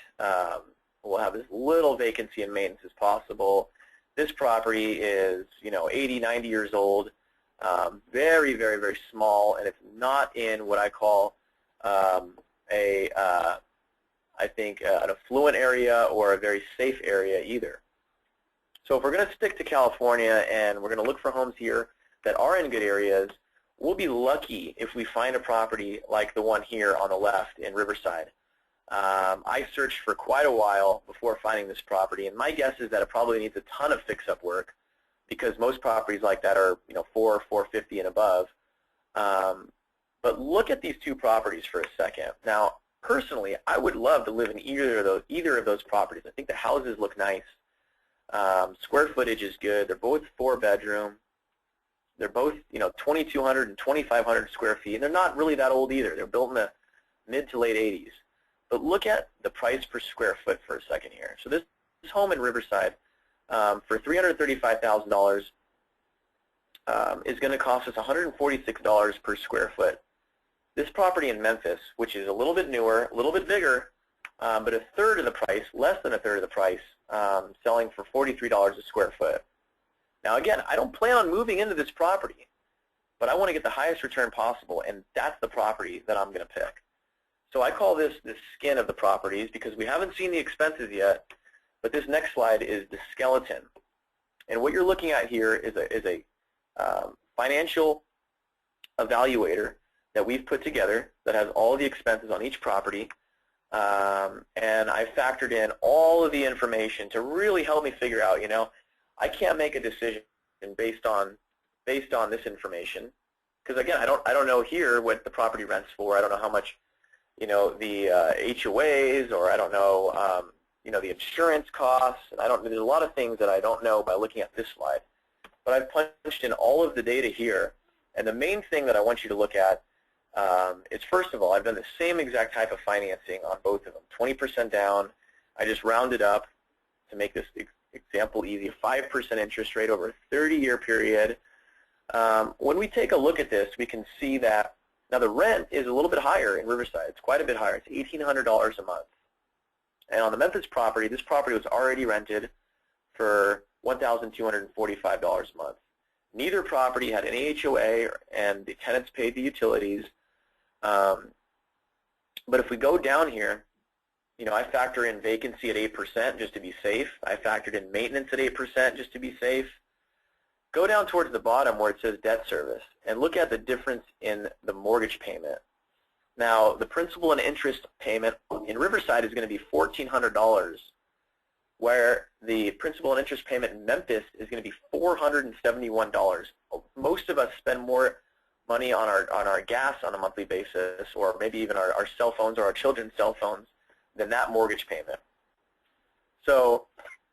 will have as little vacancy and maintenance as possible. This property is 80, 90 years old, very, very, very small, and it's not in what I call I think an affluent area or a very safe area either. So if we're going to stick to California and we're going to look for homes here that are in good areas, we'll be lucky if we find a property like the one here on the left in Riverside. I searched for quite a while before finding this property, and my guess is that it probably needs a ton of fix-up work because most properties like that are $450 and above. But look at these two properties for a second. Now, personally, I would love to live in either of those properties. I think the houses look nice. Square footage is good. They're both 4-bedroom. They're both 2,200 and 2,500 square feet, and they're not really that old either. They're built in the mid to late 80s. But look at the price per square foot for a second here. So this home in Riverside for $335,000 is going to cost us $146 per square foot. This property in Memphis, which is a little bit newer, a little bit bigger, but a third of the price, less than a third of the price, selling for $43 a square foot. Now again, I don't plan on moving into this property, but I want to get the highest return possible, and that's the property that I'm going to pick. So I call this the skin of the properties because we haven't seen the expenses yet, but this next slide is the skeleton. And what you're looking at here is a financial evaluator that we've put together that has all the expenses on each property, and I factored in all of the information to really help me figure out, I can't make a decision based on this information because again, I don't know here what the property rents for. I don't know how much the HOAs, or I don't know the insurance costs. There's a lot of things that I don't know by looking at this slide. But I've punched in all of the data here, and the main thing that I want you to look at is, first of all, I've done the same exact type of financing on both of them, 20% down. I just rounded up to make this example easy, a 5% interest rate over a 30-year period. When we take a look at this, we can see that now the rent is a little bit higher in Riverside. It's quite a bit higher. It's $1,800 a month. And on the Memphis property, this property was already rented for $1,245 a month. Neither property had any HOA, and the tenants paid the utilities. But if we go down here, I factor in vacancy at 8% just to be safe. I factored in maintenance at 8% just to be safe. Go down towards the bottom where it says debt service and look at the difference in the mortgage payment. Now, the principal and interest payment in Riverside is going to be $1,400, where the principal and interest payment in Memphis is going to be $471. Most of us spend more money on our gas on a monthly basis, or maybe even our cell phones or our children's cell phones, than that mortgage payment. So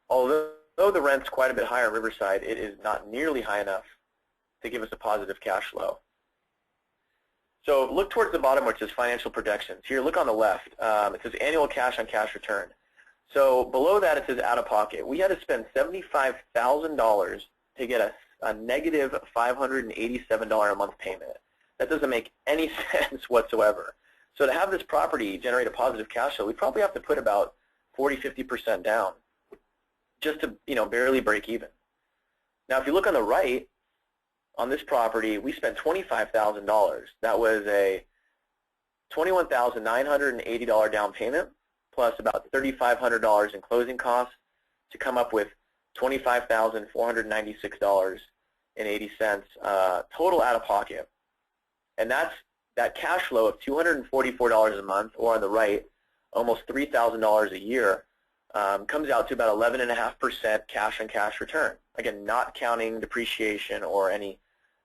although the rent's quite a bit higher in Riverside, it is not nearly high enough to give us a positive cash flow. So look towards the bottom where it says financial projections. Here, look on the left. It says annual cash on cash return. So below that it says out of pocket. We had to spend $75,000 to get a negative $587 a month payment. That doesn't make any sense whatsoever. So to have this property generate a positive cash flow, we probably have to put about 40–50% down just to barely break even. Now if you look on the right, on this property, we spent $25,000. That was a $21,980 down payment plus about $3,500 in closing costs to come up with $25,496.80 total out of pocket. And that's that cash flow of $244 a month, or on the right, almost $3,000 a year, comes out to about 11.5% cash-on-cash return. Again, not counting depreciation or any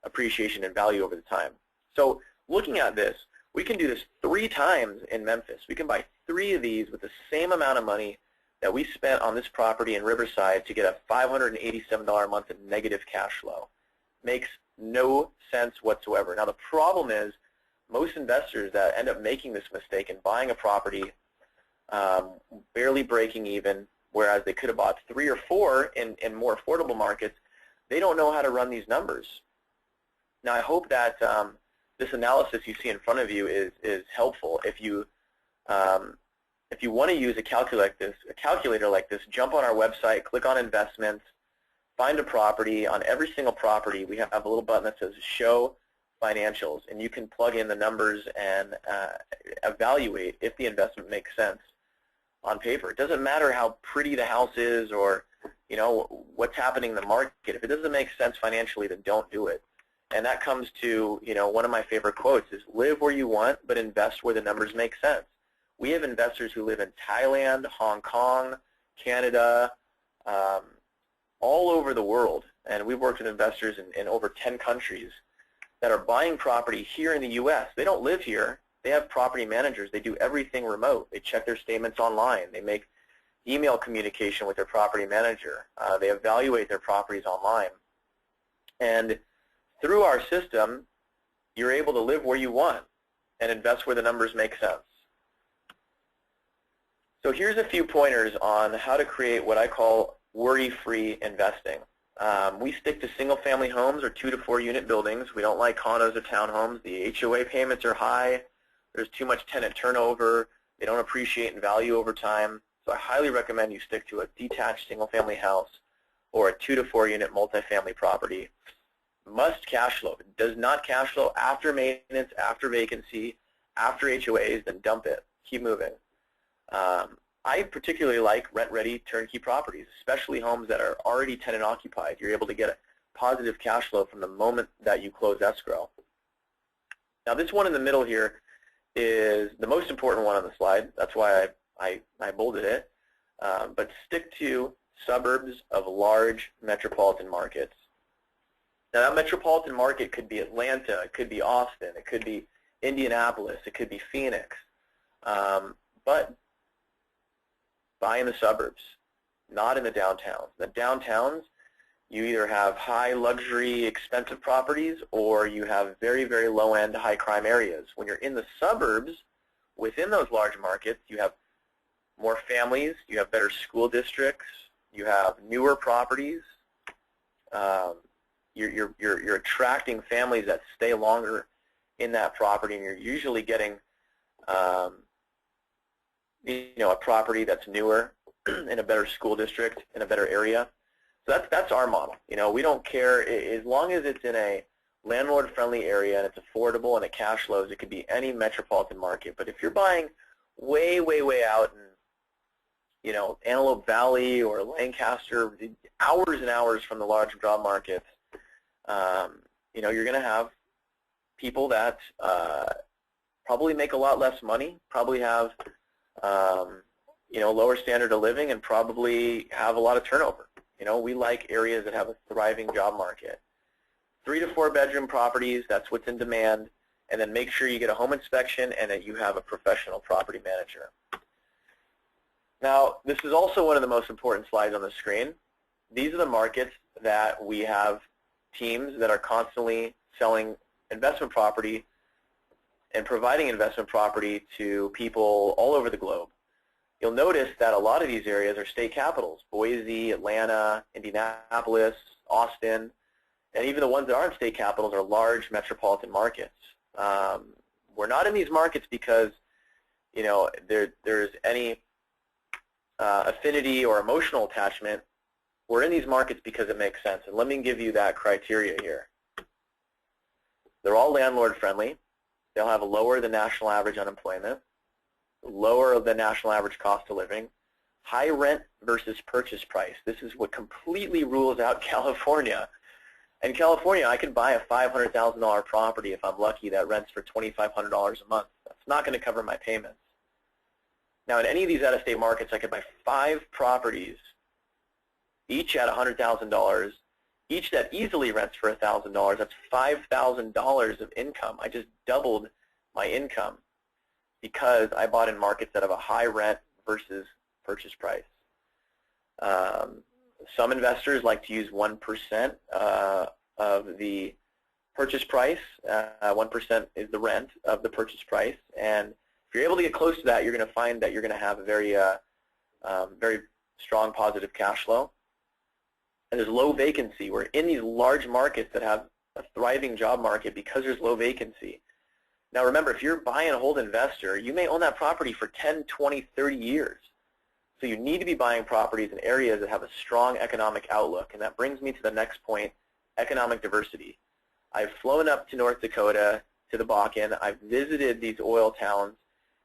appreciation in value over the time. So looking at this, we can do this 3 times in Memphis. We can buy 3 of these with the same amount of money that we spent on this property in Riverside to get a $587 a month in negative cash flow. Makes no sense whatsoever. Now the problem is most investors that end up making this mistake and buying a property barely breaking even, whereas they could have bought 3 or 4 in more affordable markets, they don't know how to run these numbers. Now I hope that this analysis you see in front of you is helpful. If you want to use a calculator like this, jump on our website, click on investments, find a property. On every single property, we have a little button that says Show Financials, and you can plug in the numbers and evaluate if the investment makes sense on paper. It doesn't matter how pretty the house is or what's happening in the market. If it doesn't make sense financially, then don't do it. And that comes to one of my favorite quotes is live where you want, but invest where the numbers make sense. We have investors who live in Thailand, Hong Kong, Canada, all over the world, and we've worked with investors in over 10 countries that are buying property here in the U.S. They don't live here. They have property managers. They do everything remote. They check their statements online. They make email communication with their property manager. They evaluate their properties online. And through our system, you're able to live where you want and invest where the numbers make sense. So here's a few pointers on how to create what I call worry-free investing. We stick to single-family homes or 2 to 4 unit buildings. We don't like condos or townhomes. The HOA payments are high. There's too much tenant turnover. They don't appreciate in value over time. So I highly recommend you stick to a detached single-family house or a 2 to 4 unit multifamily property. Must cash flow. If it does not cash flow after maintenance, after vacancy, after HOAs, then dump it. Keep moving. I particularly like rent-ready turnkey properties, especially homes that are already tenant-occupied. You're able to get a positive cash flow from the moment that you close escrow. Now this one in the middle here is the most important one on the slide. That's why I bolded it. But stick to suburbs of large metropolitan markets. Now that metropolitan market could be Atlanta, it could be Austin, it could be Indianapolis, it could be Phoenix. But buy in the suburbs, not in the downtowns. The downtowns, you either have high luxury, expensive properties, or you have very, very low-end, high-crime areas. When you're in the suburbs, within those large markets, you have more families, you have better school districts, you have newer properties. You're attracting families that stay longer in that property, and you're usually getting a property that's newer in a better school district, in a better area. So that's our model. We don't care as long as it's in a landlord-friendly area and it's affordable and it cash flows. It could be any metropolitan market. But if you're buying way, way, way out in Antelope Valley or Lancaster, hours and hours from the large job markets, you're going to have people that probably make a lot less money, probably have lower standard of living, and probably have a lot of turnover. We like areas that have a thriving job market. 3 to 4 bedroom properties, that's what's in demand, and then make sure you get a home inspection and that you have a professional property manager. Now, this is also one of the most important slides on the screen. These are the markets that we have teams that are constantly selling investment property and providing investment property to people all over the globe. You'll notice that a lot of these areas are state capitals: Boise, Atlanta, Indianapolis, Austin, and even the ones that aren't state capitals are large metropolitan markets. We're not in these markets because there's any affinity or emotional attachment. We're in these markets because it makes sense, and let me give you that criteria here. They're all landlord friendly. They'll have a lower than national average unemployment, lower than national average cost of living, high rent versus purchase price. This is what completely rules out California. In California, I could buy a $500,000 property if I'm lucky that rents for $2,500 a month. That's not going to cover my payments. Now, in any of these out-of-state markets, I could buy 5 properties, each at $100,000, each that easily rents for $1,000. That's $5,000 of income. I just doubled my income because I bought in markets that have a high rent versus purchase price. Some investors like to use 1% of the purchase price. 1% is the rent of the purchase price, and if you're able to get close to that, you're going to find that you're going to have a very strong positive cash flow. And there's low vacancy. We're in these large markets that have a thriving job market because there's low vacancy. Now remember, if you're buy and hold investor, you may own that property for 10, 20, 30 years. So you need to be buying properties in areas that have a strong economic outlook. And that brings me to the next point, economic diversity. I've flown up to North Dakota, to the Bakken. I've visited these oil towns,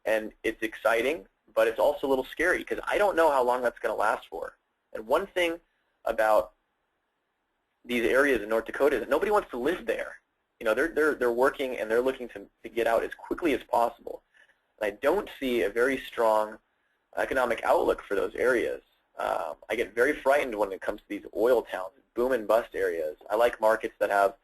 and it's exciting, but it's also a little scary because I don't know how long that's going to last for. And one thing about these areas in North Dakota is that nobody wants to live there. You know, they're working and they're looking to get out as quickly as possible. And I don't see a very strong economic outlook for those areas. I get very frightened when it comes to these oil towns, boom and bust areas. I like markets that have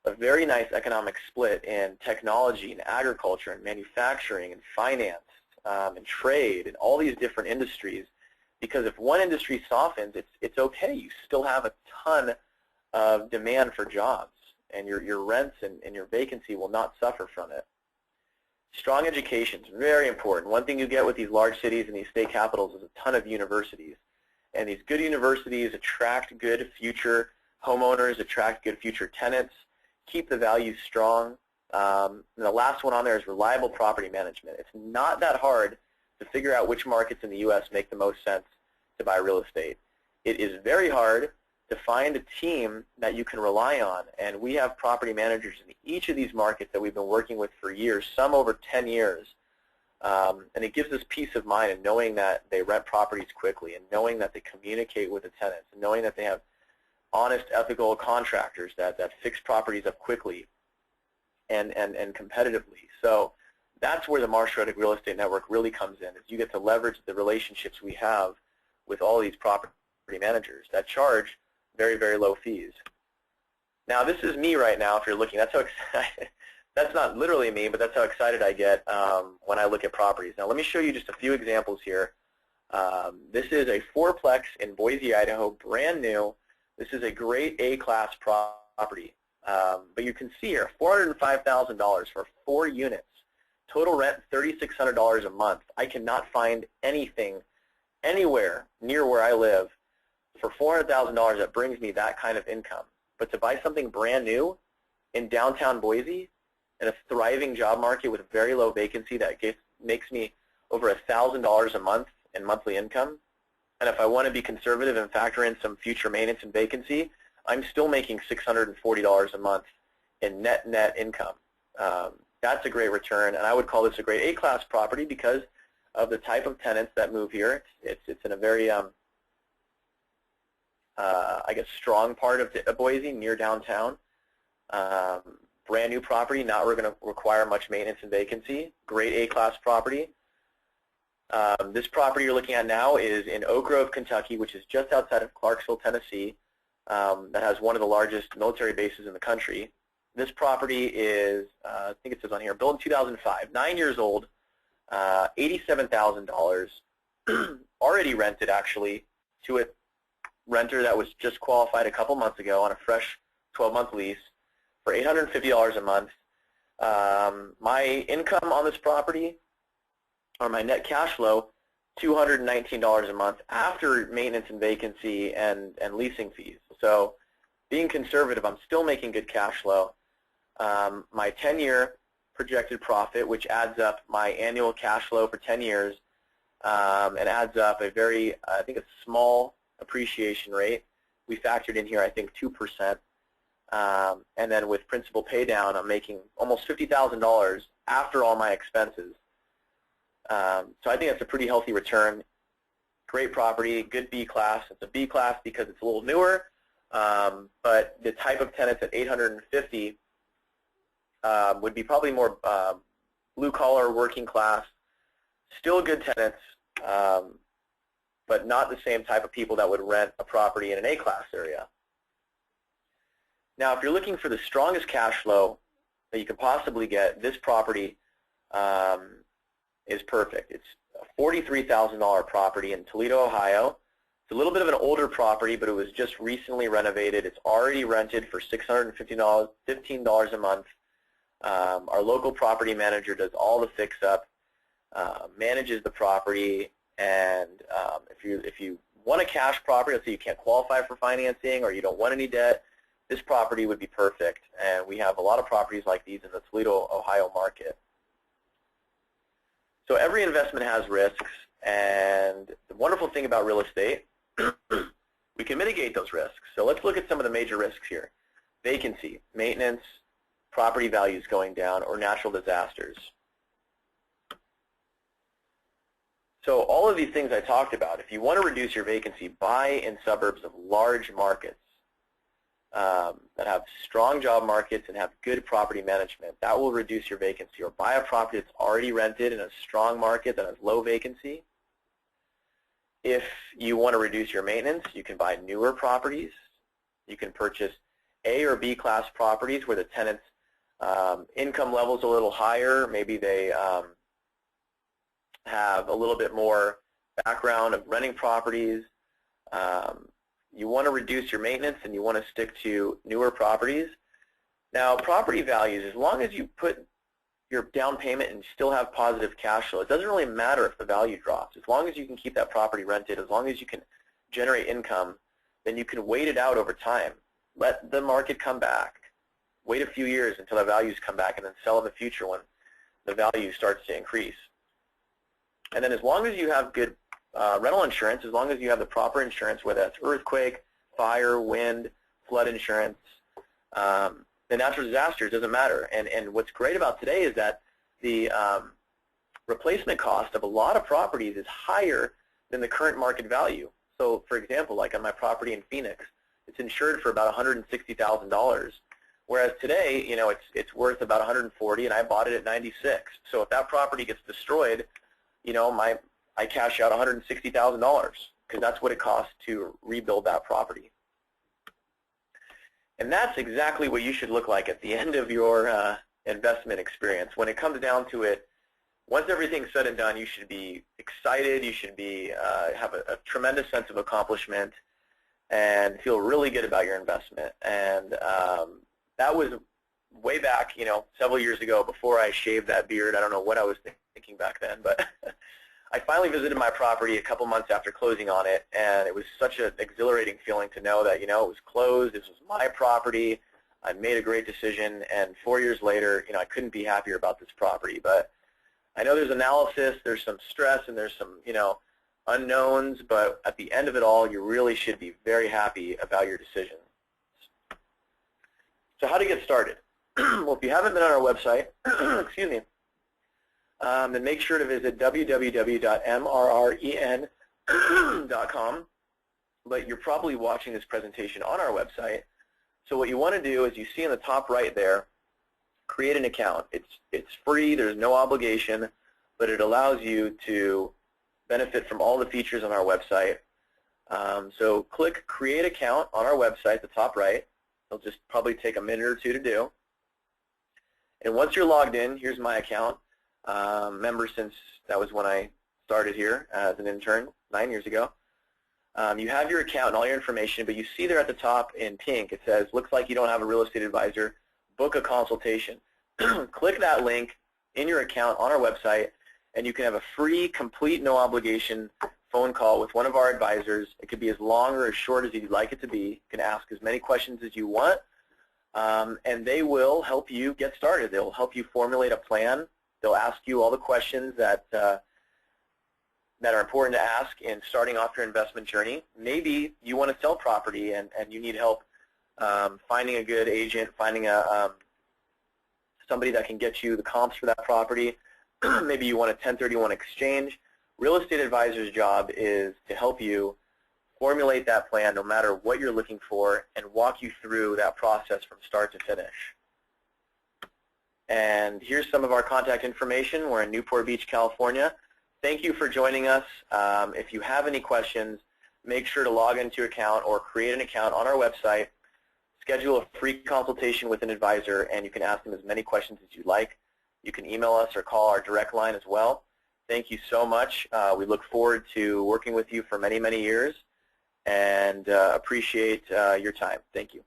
a very nice economic split in technology and agriculture and manufacturing and finance and trade and all these different industries, because if one industry softens, it's okay. You still have a ton of demand for jobs, and your rents and your vacancy will not suffer from it. Strong education is very important. One thing you get with these large cities and these state capitals is a ton of universities. And these good universities attract good future homeowners, attract good future tenants, keep the values strong. And the last one on there is reliable property management. It's not that hard to figure out which markets in the U.S. make the most sense to buy real estate. It is very hard to find a team that you can rely on, and we have property managers in each of these markets that we've been working with for years, some over 10 years, and it gives us peace of mind in knowing that they rent properties quickly and knowing that they communicate with the tenants and knowing that they have honest, ethical contractors that fix properties up quickly and competitively. So that's where the Marsh Reddick Real Estate Network really comes in, is you get to leverage the relationships we have with all these property managers that charge very, very low fees. Now, this is me right now, if you're looking. That's how excited, that's not literally me, but that's how excited I get when I look at properties. Now, let me show you just a few examples here. This is a fourplex in Boise, Idaho, brand new. This is a great A-class property. But you can see here, $405,000 for 4 units. Total rent, $3,600 a month. I cannot find anything anywhere near where I live for $400,000 that brings me that kind of income. But to buy something brand new in downtown Boise in a thriving job market with very low vacancy that makes me over $1,000 a month in monthly income, and if I want to be conservative and factor in some future maintenance and vacancy, I'm still making $640 a month in net income. That's a great return, and I would call this a great A-class property because of the type of tenants that move here. It's in a very I guess, strong part of Boise, near downtown. Brand new property, not going to require much maintenance and vacancy. Great A-class property. This property you're looking at now is in Oak Grove, Kentucky, which is just outside of Clarksville, Tennessee. That has one of the largest military bases in the country. This property is, I think it says on here, built in 2005, 9 years old, $87,000, already rented actually to a renter that was just qualified a couple months ago on a fresh 12-month lease for $850 a month. My income on this property, or my net cash flow, $219 a month after maintenance and vacancy and leasing fees. So being conservative, I'm still making good cash flow. My 10-year projected profit, which adds up my annual cash flow for 10 years, and adds up a very, I think, a small appreciation rate. We factored in here, I think, 2%. and then with principal pay down, I'm making almost $50,000 after all my expenses. So I think that's a pretty healthy return. Great property, good B class. It's a B class because it's a little newer, but the type of tenants at 850 would be probably more blue-collar, working class, still good tenants, but not the same type of people that would rent a property in an A-class area. Now, if you're looking for the strongest cash flow that you could possibly get, this property is perfect. It's a $43,000 property in Toledo, Ohio. It's a little bit of an older property, but it was just recently renovated. It's already rented for $615 a month. Our local property manager does all the fix-up, manages the property, and if you want a cash property, let's say you can't qualify for financing or you don't want any debt, this property would be perfect. And we have a lot of properties like these in the Toledo, Ohio market. So every investment has risks, and the wonderful thing about real estate, we can mitigate those risks. So let's look at some of the major risks here. Vacancy, maintenance, property values going down, or natural disasters. So all of these things I talked about, if you want to reduce your vacancy, buy in suburbs of large markets that have strong job markets and have good property management. That will reduce your vacancy. Or buy a property that's already rented in a strong market that has low vacancy. If you want to reduce your maintenance, you can buy newer properties. You can purchase A or B class properties where the tenants' income level is a little higher. Maybe they have a little bit more background of renting properties. You want to reduce your maintenance and you want to stick to newer properties. Now, property values, as long as you put your down payment and you still have positive cash flow, it doesn't really matter if the value drops. As long as you can keep that property rented, as long as you can generate income, then you can wait it out over time. Let the market come back. Wait a few years until the values come back and then sell in the future when the value starts to increase. And then as long as you have good rental insurance, as long as you have the proper insurance, whether that's earthquake, fire, wind, flood insurance, the natural disasters, doesn't matter. And what's great about today is that the replacement cost of a lot of properties is higher than the current market value. So for example, like on my property in Phoenix, it's insured for about $160,000. Whereas today, you know, it's worth about $140,000, and I bought it at $96,000. So if that property gets destroyed, you know, I cash out $160,000 because that's what it costs to rebuild that property. And that's exactly what you should look like at the end of your investment experience. When it comes down to it, once everything's said and done, you should be excited. You should be have a tremendous sense of accomplishment and feel really good about your investment. And that was way back, you know, several years ago before I shaved that beard. I don't know what I was thinking back then, but I finally visited my property a couple months after closing on it, and it was such an exhilarating feeling to know that, you know, it was closed, this was my property, I made a great decision, and 4 years later, you know, I couldn't be happier about this property. But I know there's analysis, there's some stress, and there's some, you know, unknowns, but at the end of it all, you really should be very happy about your decision. So how to get started? Well, if you haven't been on our website, excuse me, then make sure to visit www.mrren.com. But you're probably watching this presentation on our website. So what you want to do is, you see in the top right there, create an account. It's free, there's no obligation, but it allows you to benefit from all the features on our website. So click Create Account on our website, the top right. It'll just probably take a minute or two to do. And once you're logged in, here's my account. Member since that was when I started here as an intern 9 years ago. You have your account and all your information, but you see there at the top in pink, it says, looks like you don't have a real estate advisor, book a consultation. Click that link in your account on our website, and you can have a free, complete, no obligation phone call with one of our advisors. It could be as long or as short as you'd like it to be. You can ask as many questions as you want, and they will help you get started. They'll help you formulate a plan. They'll ask you all the questions that are important to ask in starting off your investment journey. Maybe you want to sell property and you need help finding a good agent, finding somebody that can get you the comps for that property. Maybe you want a 1031 exchange. Real estate advisor's job is to help you formulate that plan no matter what you're looking for and walk you through that process from start to finish. And here's some of our contact information. We're in Newport Beach, California. Thank you for joining us. If you have any questions, make sure to log into your account or create an account on our website. Schedule a free consultation with an advisor, and you can ask them as many questions as you like. You can email us or call our direct line as well. Thank you so much. We look forward to working with you for many, many years and appreciate your time. Thank you.